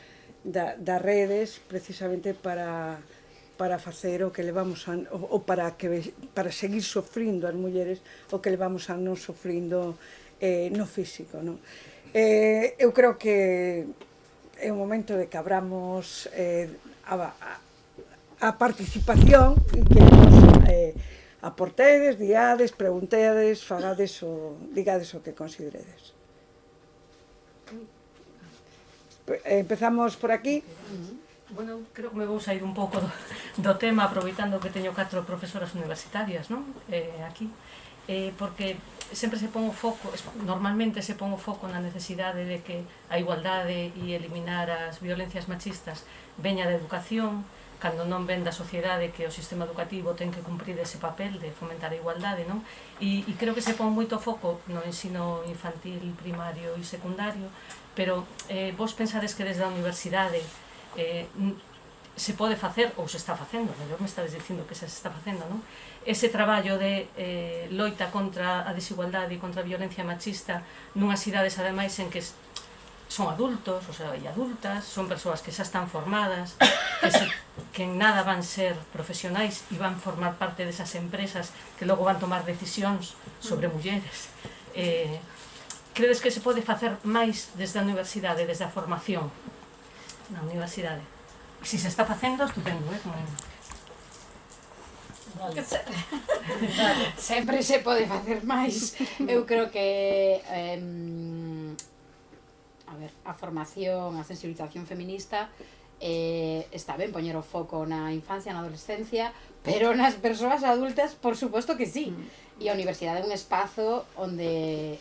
redes precisamente para facer o que levamos ou para seguir sofrindo as mulleres o que levamos anos sofrindo no físico, non? Eu creo que é o momento de que abramos a participación e que nos aportedes, diades, preguntedes, fagades digades o que consideredes. Empezamos por aquí. Bueno, creo que me vou sair un pouco do tema, aproveitando que teño 4 profesoras universitarias, non? Aquí, porque sempre se pon o foco, normalmente se pon o foco na necesidade de que a igualdade e eliminar as violencias machistas veña da educación, cando non ven da sociedade que o sistema educativo ten que cumprir ese papel de fomentar a igualdade, non? E creo que se pon moito foco no ensino infantil, primario e secundario, pero vos pensades que desde a universidade se pode facer, ou se está facendo, mellor me estades dicindo que se está facendo, non? Ese traballo de loita contra a desigualdade e contra a violencia machista nunhas idades ademais en que son adultos, o sea, e adultas, son persoas que xa están formadas, que en nada van ser profesionais e van formar parte desas empresas que logo van tomar decisións sobre mulleres. Credes que se pode facer máis desde a universidade, desde a formación na universidade? Se se está facendo, estupendo, Vale. Sempre se pode facer máis. Eu creo que a ver, a formación, a sensibilización feminista está ben poñer o foco na infancia, na adolescencia, pero nas persoas adultas, por suposto que sí. E a universidade é un espazo onde,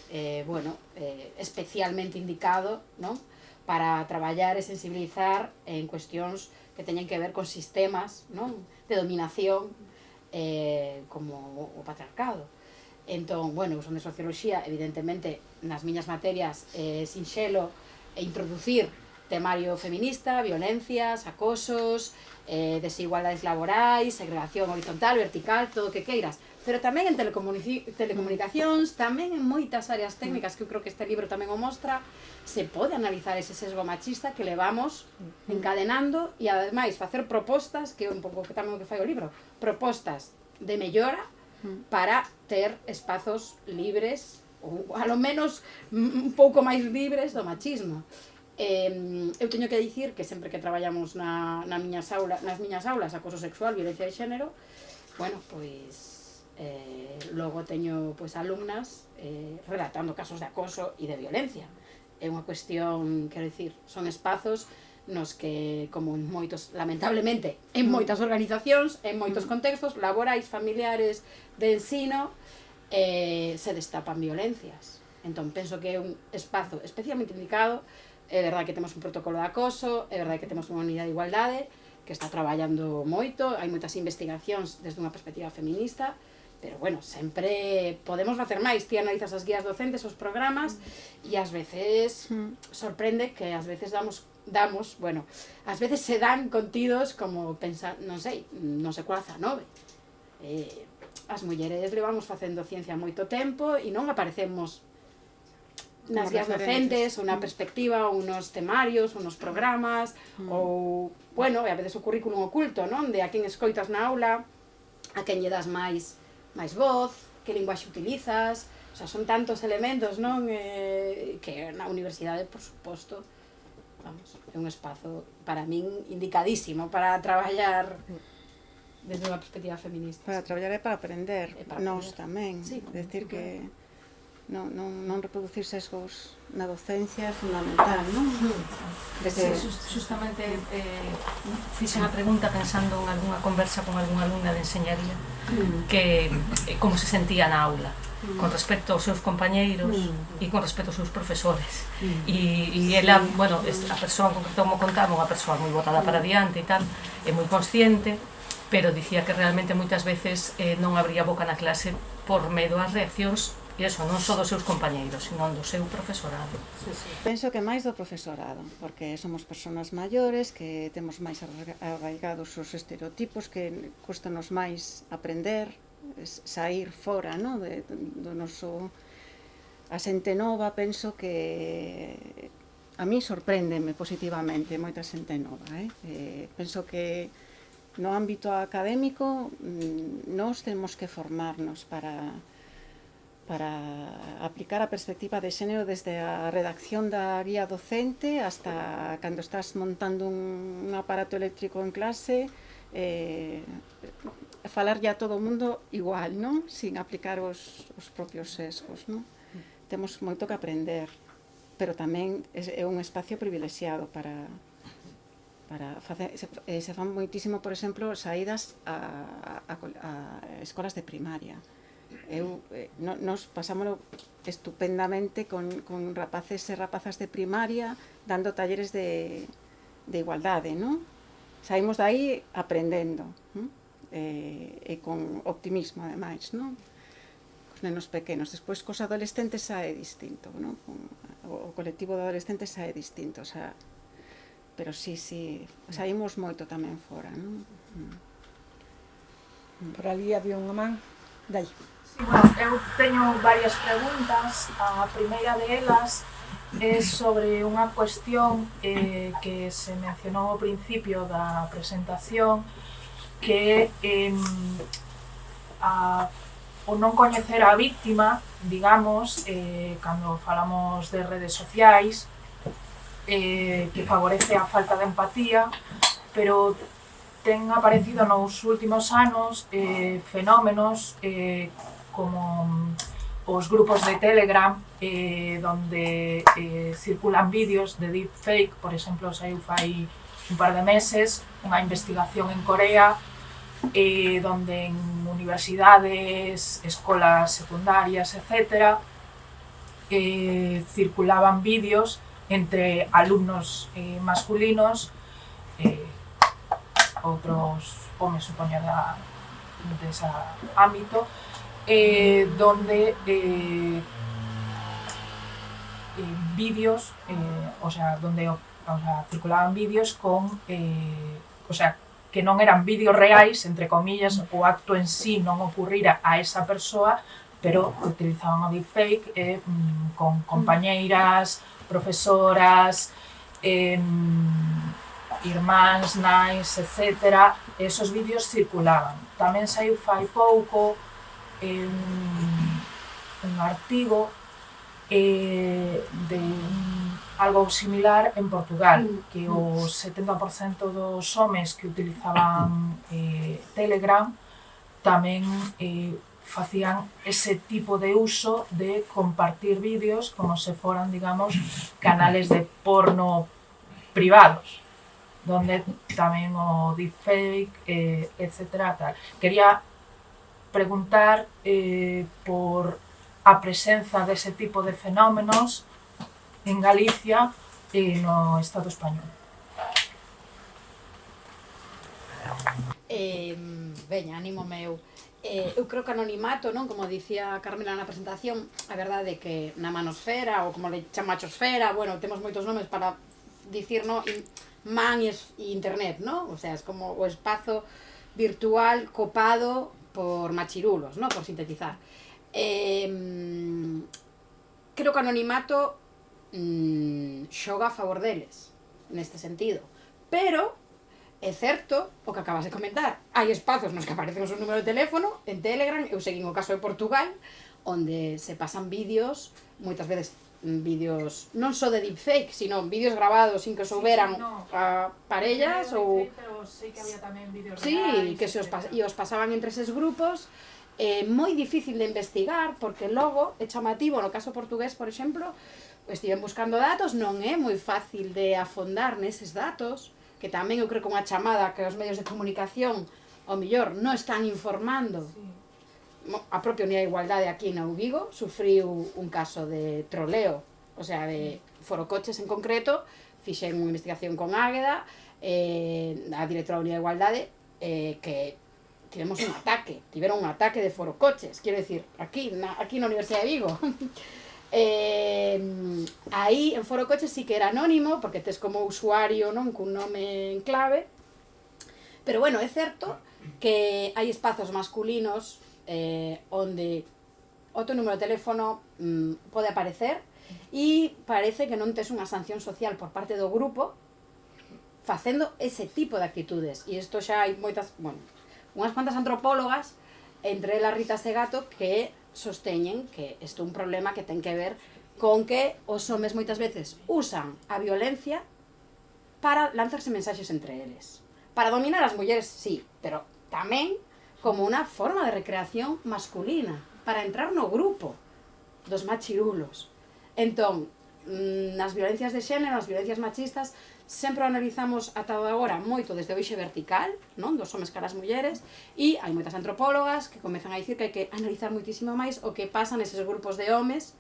especialmente indicado, non? Para traballar e sensibilizar en cuestións que teñen que ver con sistemas, non? De dominación, como o patriarcado. Entón, bueno, eu son de socioloxía, evidentemente, nas miñas materias sinxelo introducir temario feminista, violencias, acosos, desigualdades laborais, segregación horizontal, vertical, todo o que queiras. Pero tamén en telecomunicacións, tamén en moitas áreas técnicas, que eu creo que este libro tamén o mostra, se pode analizar ese sesgo machista que levamos encadenando e ademais facer propostas, que é un pouco que tamén o que fai o libro, propostas de mellora para ter espazos libres, ou alo menos un pouco máis libres do machismo. Eu teño que dicir que sempre que traballamos nas miñas aulas acoso sexual, violencia de xénero, bueno, pois logo teño alumnas relatando casos de acoso e de violencia. É unha cuestión, quero dicir, son espazos nos que, como en moitos, lamentablemente, en moitas organizacións, en moitos contextos laborais, familiares, de ensino, se destapan violencias. Entón, penso que é un espazo especialmente indicado. É verdade que temos un protocolo de acoso, é verdade que temos unha unidade de igualdade que está traballando moito, hai moitas investigacións desde unha perspectiva feminista, pero bueno, sempre podemos facer máis. Ti analizas as guías docentes, os programas, e ás veces sorprende que ás veces damos, bueno, ás veces se dan contidos como pensar, non sei cual 19. As mulleres levamos facendo ciencia moito tempo e non aparecemos nas guías docentes, ou na perspectiva, ou nos temarios, ou nos programas, ou, bueno, e a veces o currículum oculto, non? De a quen escoitas na aula, a quen lle das máis voz, que linguaxe utilizas, o sea, son tantos elementos, non? Que na universidade, por suposto, vamos, é un espazo, para min, indicadísimo para traballar desde unha perspectiva feminista. Para traballar e para aprender, para nós aprender. tamén. Sí, Decir que non reproducir sesgos na docencia é fundamental, non? Sí, justamente fixe unha pregunta pensando en algunha conversa con algunha alumna de enseñaría que como se sentía na aula con respecto aos seus compañeiros e con respecto aos seus profesores e ela, bueno, a persoa con que como contaba, unha persoa moi botada para diante e tal, é moi consciente, pero dicía que realmente moitas veces non abría boca na clase por medo ás reaccións e iso, non só dos seus compañeiros, sino do seu profesorado. Penso que máis do profesorado, porque somos persoas maiores, que temos máis arraigados os estereotipos, que custanos máis aprender, sair fora, no, do noso... A xente nova, penso que... A mí sorpréndeme positivamente moita xente nova, penso que no ámbito académico nós temos que formarnos para aplicar a perspectiva de xénero desde a redacción da guía docente hasta cando estás montando un aparato eléctrico en clase, falar ya a todo o mundo igual, non? Sin aplicar os propios sesgos, non? Temos moito que aprender, pero tamén é un espacio privilexiado para facer, se fan moitísimo, por exemplo, saídas a escolas de primaria. Nos pasámoslo estupendamente con rapaces e rapazas de primaria dando talleres de igualdade, non? Saímos de aí aprendendo, e con optimismo, ademais, non? Cos nenos pequenos. Despois, cos adolescentes xa é distinto, non? O colectivo de adolescentes xa é distinto, xa... Pero sí, saímos moito tamén fora, non? Por ali había unha man. Dai. Sí, bueno, eu teño varias preguntas. A primeira delas é sobre unha cuestión que se mencionou ao principio da presentación, que é o non coñecer a víctima, digamos, cando falamos de redes sociais, que favorece a falta de empatía, pero ten aparecido nos últimos anos fenómenos como os grupos de Telegram, donde circulan vídeos de deepfake. Por exemplo, saiu fai un par de meses unha investigación en Corea, donde en universidades, escolas secundarias, etc., circulaban vídeos entre alumnos masculinos, outros homes, supoño, dese ámbito, donde vídeos, circulaban vídeos con, que non eran vídeos reais, entre comillas, o acto en sí non ocurrira a esa persoa, pero utilizaban o deepfake con compañeiras, profesoras, irmáns, nais, etc. Esos vídeos circulaban. Tamén saiu fai pouco un artigo de algo similar en Portugal, que o 70% dos homes que utilizaban Telegram tamén facían ese tipo de uso de compartir vídeos como se foran, digamos, canales de porno privados, donde tamén o deepfake, etc. Tal. Quería preguntar por a presenza dese tipo de fenómenos en Galicia e no Estado español. Veña, ánimo meu. Eu creo que anonimato, non? Como dicía Carmela na presentación, a verdade é que na manosfera, ou como le chamachosfera, bueno, temos moitos nomes para dicir, non? Man e internet, non? O sea, é como o espazo virtual copado por machirulos, non? Por sintetizar. Creo que anonimato xoga a favor deles, neste sentido. Pero é certo o que acabas de comentar. Hai espazos nos que aparecen o seu número de teléfono, en Telegram, eu seguín o caso de Portugal, onde se pasan vídeos, moitas veces vídeos non só de deepfake, sino vídeos grabados sin que souberan a parellas ou... Pero sei que había tamén vídeos sí, reais, que os pasaban entre eses grupos moi difícil de investigar, porque logo é chamativo, no caso portugués, por exemplo, estiven buscando datos, non é moi fácil de afondar neses datos, que tamén eu creo que unha chamada que os medios de comunicación ao mellor non están informando. A propia Unidade de Igualdade aquí na Vigo sufriu un caso de troleo, o sea, de forocoches en concreto. Fixen unha investigación con Águeda, a directora da Unidade de Igualdade, que tiveron un ataque de forocoches, quero dicir, aquí na Universidade de Vigo. Aí en forocoches sí que era anónimo, porque tes como usuario, non, cun nome en clave, pero bueno, é certo que hai espazos masculinos onde outro número de teléfono pode aparecer, e parece que non tes unha sanción social por parte do grupo facendo ese tipo de actitudes. E isto xa hai moitas, bueno, unhas cuantas antropólogas, entre elas Rita Segato, que sosteñen que isto é un problema que ten que ver con que os homes moitas veces usan a violencia para lanzarse mensaxes entre eles. Para dominar as mulleres, sí, pero tamén como unha forma de recreación masculina, para entrar no grupo dos machirulos. Entón, nas violencias de xénero, nas violencias machistas, sempre analizamos ata agora moito desde o eixe vertical, non, dos homes cara as mulleres, e hai moitas antropólogas que comezan a dicir que hai que analizar moitísimo máis o que pasa neses grupos de homes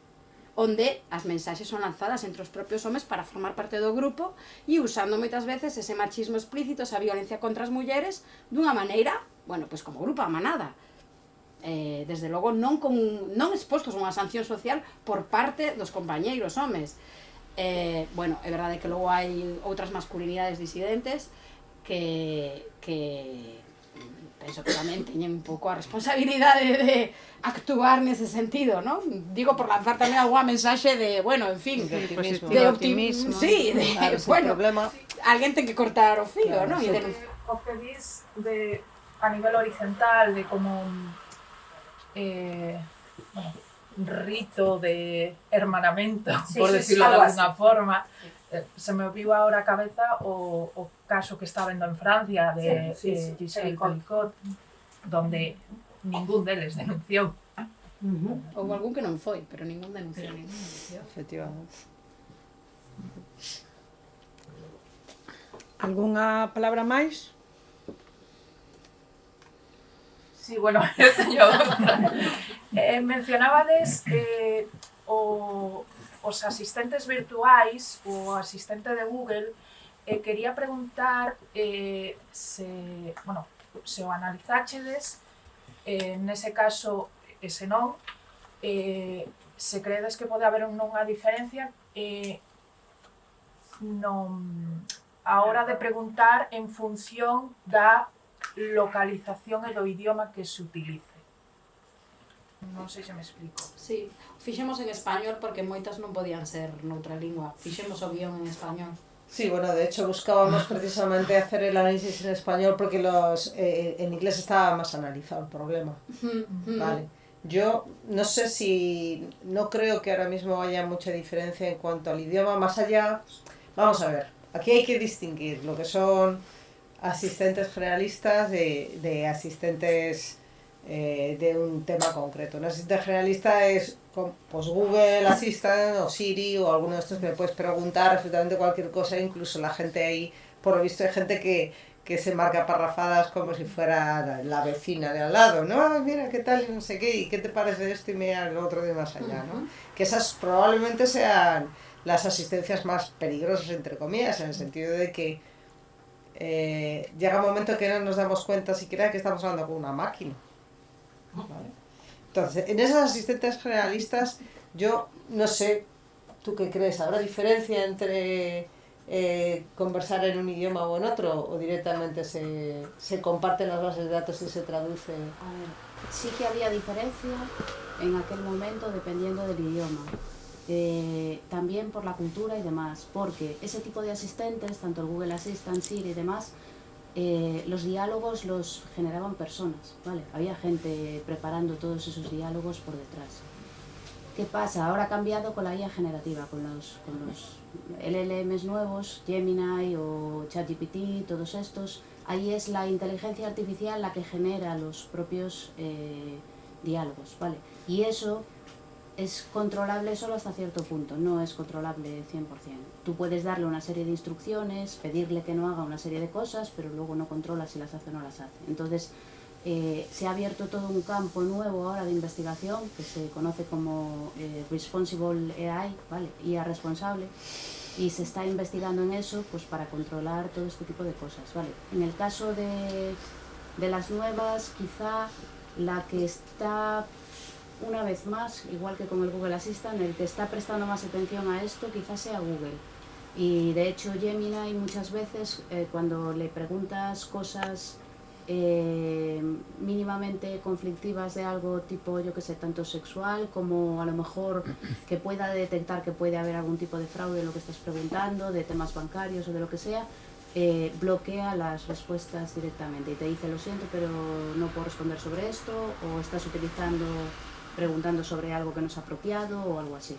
onde as mensaxes son lanzadas entre os propios homes para formar parte do grupo e usando moitas veces ese machismo explícito, esa violencia contra as mulleres dunha maneira, bueno, pois como grupo a manada. Desde logo non expostos a unha sanción social por parte dos compañeiros homes. Bueno, é verdade que logo hai outras masculinidades disidentes que penso que tamén teñen un pouco a responsabilidade de actuar nese sentido, non? Digo por lanzar tamén alguna mensaxe de, bueno, en fin, de optimismo. Sí, bueno, alguén ten que cortar o fío, non? O que dis a nivel horizontal de como rito de hermanamento, por decirlo de alguna forma. Se me viu ahora a cabeza o caso que está vendo en Francia de Giselle Pelicot, donde ningún deles denunciou. Ou algún que non foi, pero ningún denunciou. Efectivamente. Algunha palabra máis? Sí, bueno, eu teño outra. Mencionabades os asistentes virtuais, o asistente de Google. Quería preguntar se o analizáchedes, nese caso, ese non, se credes que pode haber unha diferencia a hora de preguntar en función da localización e do idioma que se utilice. Non sei se me explico. Sí, fixemos en español porque moitas non podían ser noutra lingua. Fixemos o guión en español. Sí, bueno, de hecho buscábamos precisamente hacer el análisis en español porque en inglés estaba más analizado el problema. Vale. Yo no sé no creo que ahora mismo haya mucha diferencia en cuanto al idioma, más allá. Vamos a ver, aquí hay que distinguir lo que son asistentes generalistas de asistentes de un tema concreto. Un asistente generalista es pues Google Assistant o Siri o alguno de estos que me puedes preguntar absolutamente cualquier cosa, incluso la gente ahí, por lo visto hay gente que se marca parrafadas como si fuera la vecina de al lado, ¿no? Mira, ¿qué tal? Y no sé qué, ¿y qué te parece esto? Y mira lo otro de más allá, ¿no? Que esas probablemente sean las asistencias más peligrosas, entre comillas, en el sentido de que llega un momento que no nos damos cuenta siquiera que estamos hablando con una máquina. ¿Vale? Entonces, en esas asistentes generalistas, yo no sé, ¿tú qué crees? ¿Habrá diferencia entre conversar en un idioma o en otro? ¿O directamente se comparten las bases de datos y se traduce? A ver, sí que había diferencia en aquel momento dependiendo del idioma. También por la cultura y demás, porque ese tipo de asistentes, tanto el Google Assistant, Siri y demás, los diálogos los generaban personas, ¿vale? Había gente preparando todos esos diálogos por detrás. ¿Qué pasa? Ahora ha cambiado con la IA generativa, con los LLMs nuevos, Gemini o ChatGPT, todos estos. Ahí es la inteligencia artificial la que genera los propios diálogos, ¿vale? Y eso es controlable solo hasta cierto punto, no es controlable 100%. Tú puedes darle una serie de instrucciones, pedirle que no haga una serie de cosas, pero luego no controlas si las hace o no las hace. Entonces, se ha abierto todo un campo nuevo ahora de investigación que se conoce como Responsible AI, ¿vale? IA responsable, y se está investigando en eso pues para controlar todo este tipo de cosas, ¿vale? En el caso de las nuevas, quizá la que está, una vez más, igual que con el Google Assistant, el que está prestando más atención a esto quizás sea Google. Y de hecho Gemini muchas veces cuando le preguntas cosas mínimamente conflictivas de algo tipo, yo que sé, tanto sexual como a lo mejor que pueda detectar que puede haber algún tipo de fraude en lo que estás preguntando, de temas bancarios o de lo que sea, bloquea las respuestas directamente y te dice: lo siento, pero no puedo responder sobre esto, o estás preguntando sobre algo que no es apropiado o algo así.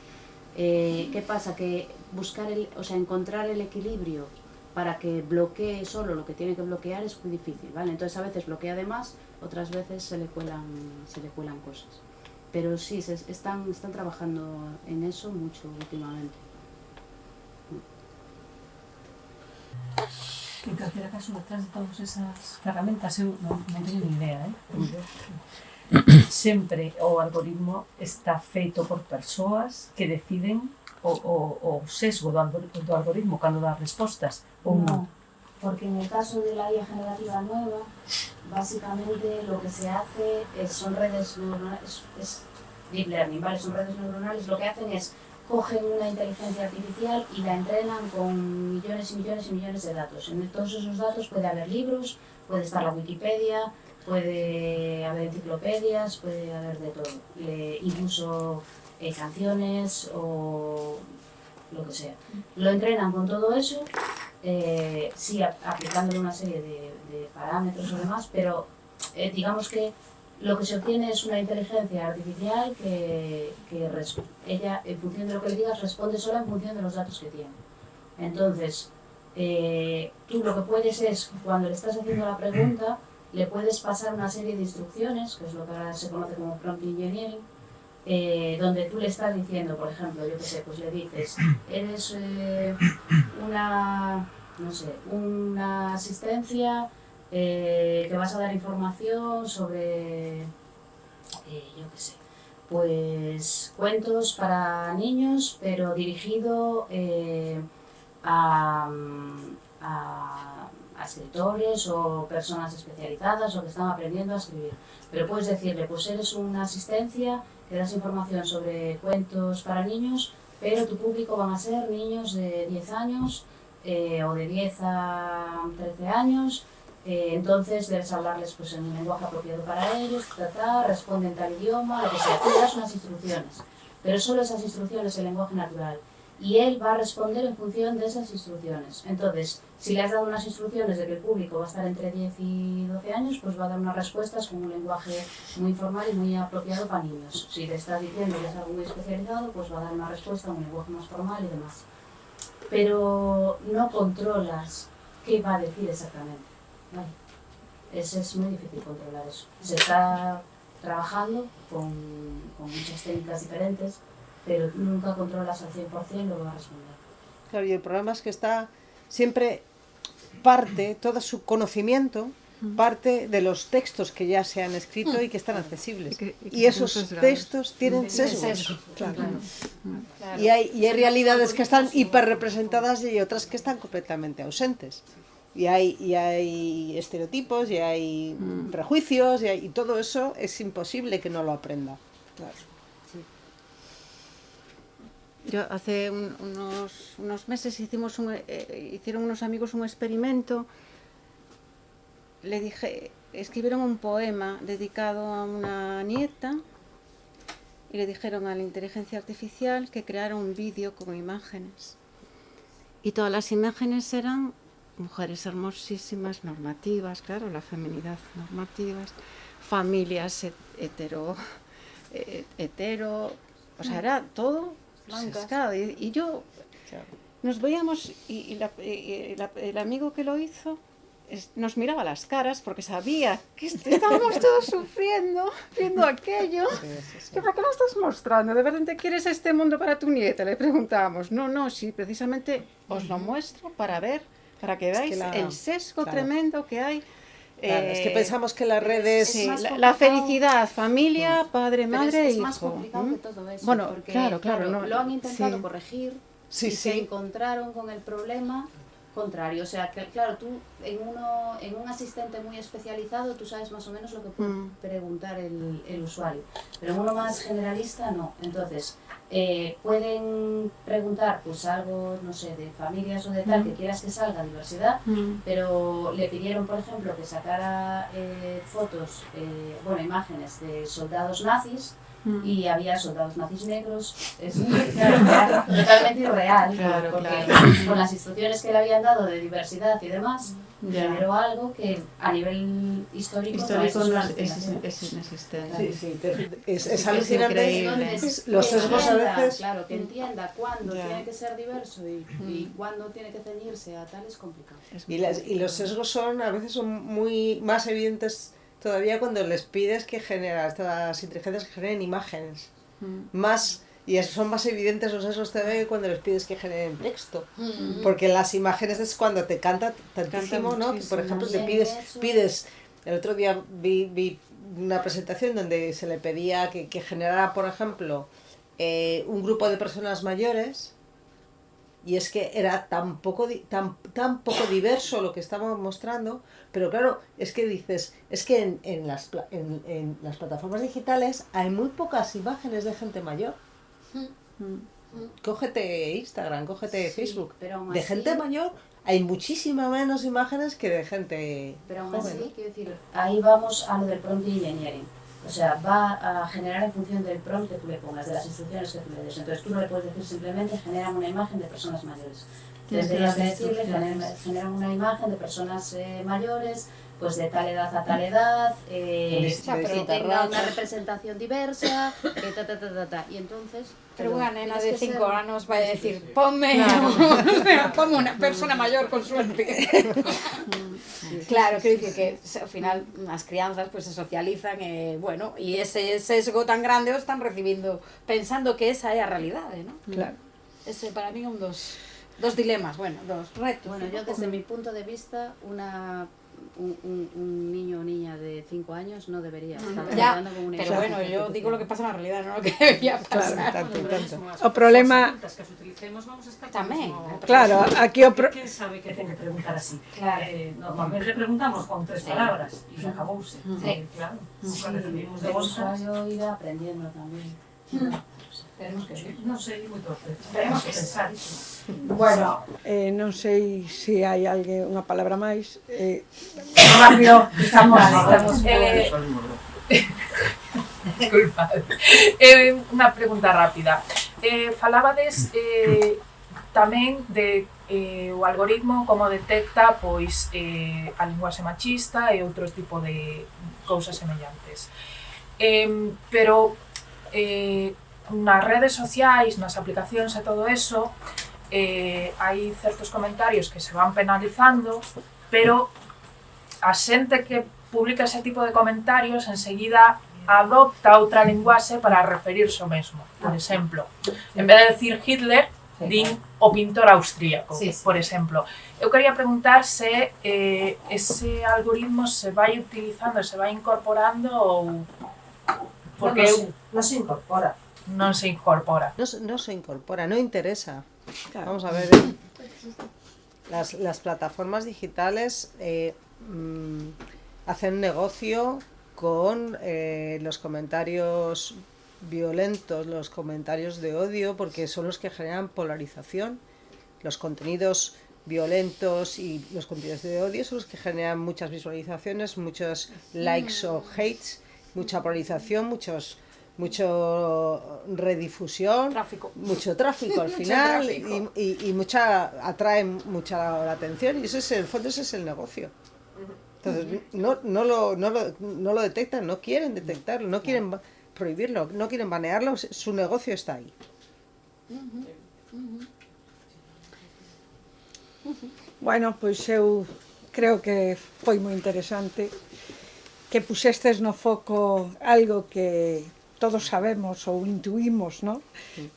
¿Qué pasa? Que encontrar el equilibrio para que bloquee solo lo que tiene que bloquear es muy difícil, ¿vale? Entonces a veces bloquea de más, otras veces se le cuelan cosas. Pero sí, están trabajando en eso mucho últimamente. En calquera caso, detrás de todas esas ferramentas, eu non teño ni idea, sempre o algoritmo está feito por persoas que deciden o sesgo do algoritmo cando dá respostas, ou non? Porque en el caso de la IA generativa nueva, básicamente lo que se hace son redes neuronales, es deep learning, ¿vale? Son redes neuronales, lo que hacen es cogen una inteligencia artificial y la entrenan con millones y millones y millones de datos. En todos esos datos puede haber libros, puede estar la Wikipedia, puede haber enciclopedias, puede haber de todo. Incluso canciones o lo que sea. Lo entrenan con todo eso, sí, aplicándole una serie de parámetros o demás, pero digamos que lo que se obtiene es una inteligencia artificial que ella, en función de lo que le digas, responde sola en función de los datos que tiene. Entonces, tú lo que puedes es, cuando le estás haciendo la pregunta, le puedes pasar una serie de instrucciones, que es lo que ahora se conoce como prompt engineering, donde tú le estás diciendo, por ejemplo, yo qué sé, pues le dices, eres una asistencia que vas a dar información sobre, yo qué sé, pues cuentos para niños, pero dirigido a escritores o personas especializadas o que están aprendiendo a escribir. Pero puedes decirle, pues eres una asistencia que das información sobre cuentos para niños, pero tu público van a ser niños de 10 años o de 10 a 13 años, entonces debes hablarles pues, en un lenguaje apropiado para ellos, responden tal idioma, lo que sea. Tú das unas instrucciones, pero solo esas instrucciones en lenguaje natural. Y él va a responder en función de esas instrucciones. Entonces, si le has dado unas instrucciones de que el público va a estar entre 10 y 12 años, pues va a dar unas respuestas con un lenguaje muy informal y muy apropiado para niños. Si le estás diciendo que es algo muy especializado, pues va a dar una respuesta en un lenguaje más formal y demás. Pero no controlas qué va a decir exactamente, ¿vale? Es muy difícil controlar eso. Se está trabajando con muchas técnicas diferentes, pero nunca controlas al 100% lo que va a responder. Claro, y el problema es que está siempre todo su conocimiento parte de los textos que ya se han escrito y que están accesibles. Y esos textos tienen sesgos. Claro. Y hay realidades que están hiperrepresentadas y otras que están completamente ausentes. Y hay estereotipos, y hay prejuicios, y todo eso es imposible que no lo aprenda. Claro. Yo hace unos meses hicieron unos amigos un experimento. Le dije, escribieron un poema dedicado a una nieta y le dijeron a la inteligencia artificial que creara un vídeo con imágenes. Y todas las imágenes eran mujeres hermosísimas, normativas, claro, la feminidad, normativas, familias hetero, o sea, era todo sesgado. Y yo, nos veíamos, y el amigo que lo hizo nos miraba las caras porque sabía que estábamos todos sufriendo viendo aquello. ¿Que ¿Por qué lo estás mostrando? ¿De verdad te quieres este mundo para tu nieta? Le preguntábamos. No, sí, precisamente os lo muestro para ver, para que veáis el sesgo tremendo que hay. Claro, es que pensamos que las redes... Sí, la felicidad, familia, padre, madre e hijo. Es más complicado que todo eso. Bueno, porque, claro, no, lo han intentado sí. corregir Sí, y sí. se encontraron con el problema contrario. O sea, que claro, tú en un asistente muy especializado tú sabes más o menos lo que puede preguntar el usuario. Pero en uno más generalista no. Entonces, pueden preguntar pues algo, no sé, de familias o de tal, que quieras que salga diversidad, pero le pidieron, por ejemplo, que sacara fotos, imágenes de soldados nazis, y había soldados nazis negros. Es claro, totalmente irreal, Claro, porque claro. con las instrucciones que le habían dado de diversidad y demás, Ya. generó algo que a nivel histórico no Histórico no es es inexistente. Sí, sí, es Es alucinante. increíble. Entonces, Los que sesgos a entienda, veces... claro, que entienda cuándo Ya. tiene que ser diverso y cuándo tiene que ceñirse a tal es complicado. Y los sesgos a veces son muy más evidentes todavía cuando les pides que generen, estas inteligencias que generen imágenes. Más, y son más evidentes los sesgos todavía que cuando les pides que generen texto. Porque las imágenes es cuando te canta tantísimo, ¿no? Que, por ejemplo, te También pides... El otro día vi una presentación donde se le pedía que generara, por ejemplo, un grupo de personas mayores. Y es que era tan poco diverso lo que estábamos mostrando, pero claro, es que dices, es que en las plataformas digitales hay muy pocas imágenes de gente mayor. Cógete Instagram, cógete Facebook. pero aún De así- gente mayor hay muchísima menos imágenes que de gente Pero aún joven. así, quiero decir, ahí vamos a lo del prompt engineering. O sea, va a generar en función del prompt que tú le pongas, de las instrucciones que tú le des. Entonces tú no le puedes decir simplemente generan una imagen de personas mayores. Tendrías que decirle generan una imagen de personas mayores, pues de tal edad a tal edad, De o sea, pero distintas tenga una razas. representación diversa, Y entonces... Pero una nena tienes de que 5 ser- años va a decir, ponme una persona mayor con suerte. Claro, quiero decir que al final las crianzas pues se socializan, bueno, y ese sesgo tan grande o están recibiendo, pensando que esa é a realidade, ¿no? Claro. Ese para mí son dos dilemas, dos retos. Bueno, yo desde mi punto de vista, un niño o niña de 5 años no debería estar Ya, hablando con una pero imagen bueno, yo artificial. digo lo que pasa en la realidad, no lo que debería pasar. Tanto. O O problema- que as utilicemos vamos a estar Tamén. Claro, aquí o Quen sabe que ten que preguntar así? Claro. Normalmente preguntamos con 3 palabras e acabouse. Claro, nunca recibimos de El vosotras. usuario irá aprendiendo tamén. Esperemos que non sei moito, esperemos que pensar iso. Bueno, non sei se hai alguén unha palabra máis. Rápido, estamos. Disculpa. Unha pregunta rápida. Falabades tamén de o algoritmo como detecta pois a linguaxe machista e outros tipo de cousas semellantes. Pero nas redes sociais, nas aplicacións e todo eso, hai certos comentarios que se van penalizando, pero a xente que publica ese tipo de comentarios enseguida adopta outra linguaxe para referirse ao mesmo. Por exemplo, en vez de decir Hitler, din o pintor austríaco, por exemplo. Eu quería preguntar se ese algoritmo se vai utilizando, se vai incorporando ou... Porque non se incorpora. non se incorpora. No se incorpora, no interesa. Claro. Vamos a ver, las plataformas digitales hacen negocio con los comentarios violentos, los comentarios de odio, porque son los que generan polarización. Los contenidos violentos y los contenidos de odio son los que generan muchas visualizaciones, muchos likes o hates, mucha polarización, mucho redifusión, mucho tráfico al final y atrae mucha la atención, y ese es el fondo, ese es el negocio. Entonces no lo detectan, no quieren detectarlo, no quieren prohibirlo, no quieren banearlo, su negocio está ahí. Bueno, pois eu creo que foi moi interesante que pusestes no foco algo que todos sabemos ou intuímos, ¿no?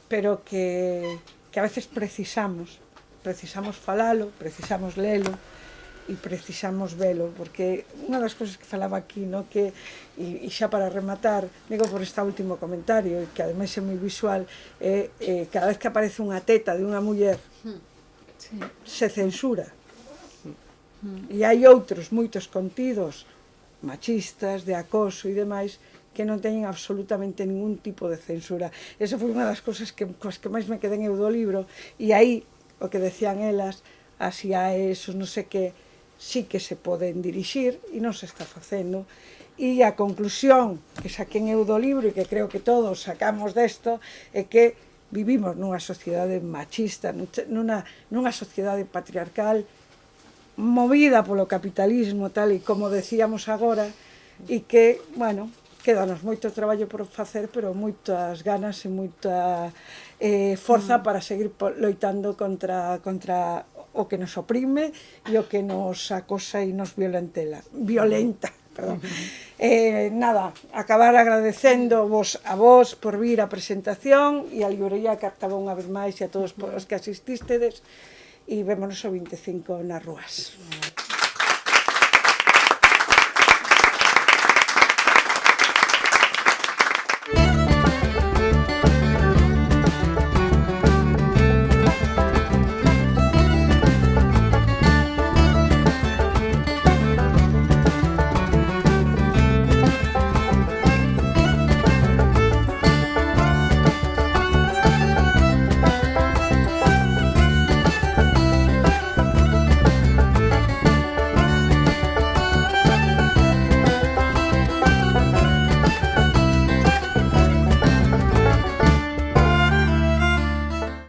Pero que a veces precisamos falalo, precisamos lelo e precisamos velo, porque unha das cousas que falaba aquí, ¿no? Que, e xa para rematar, digo por este último comentario, que ademais é moi visual, cada vez que aparece unha teta de unha muller se censura. E hai outros moitos contidos machistas, de acoso e demais, que non teñen absolutamente ningún tipo de censura. Esa foi unha das cousas coas que máis me quedei eu do libro, e aí, o que decían elas, así a esos, non sei que, sí que se poden dirixir, e non se está facendo. E a conclusión que saquén eu do libro, e que creo que todos sacamos desto, é que vivimos nunha sociedade machista, nunha sociedade patriarcal, movida polo capitalismo, tal e como decíamos agora, e que, bueno, quedanos moito traballo por facer, pero moitas ganas e moita forza para seguir loitando contra o que nos oprime e o que nos acosa e nos violenta. Perdón. Nada, acabar agradecendo a vos por vir á presentación e a librería Cartabón unha vez máis e a todos os que asististedes, e vémonos o 25 nas rúas.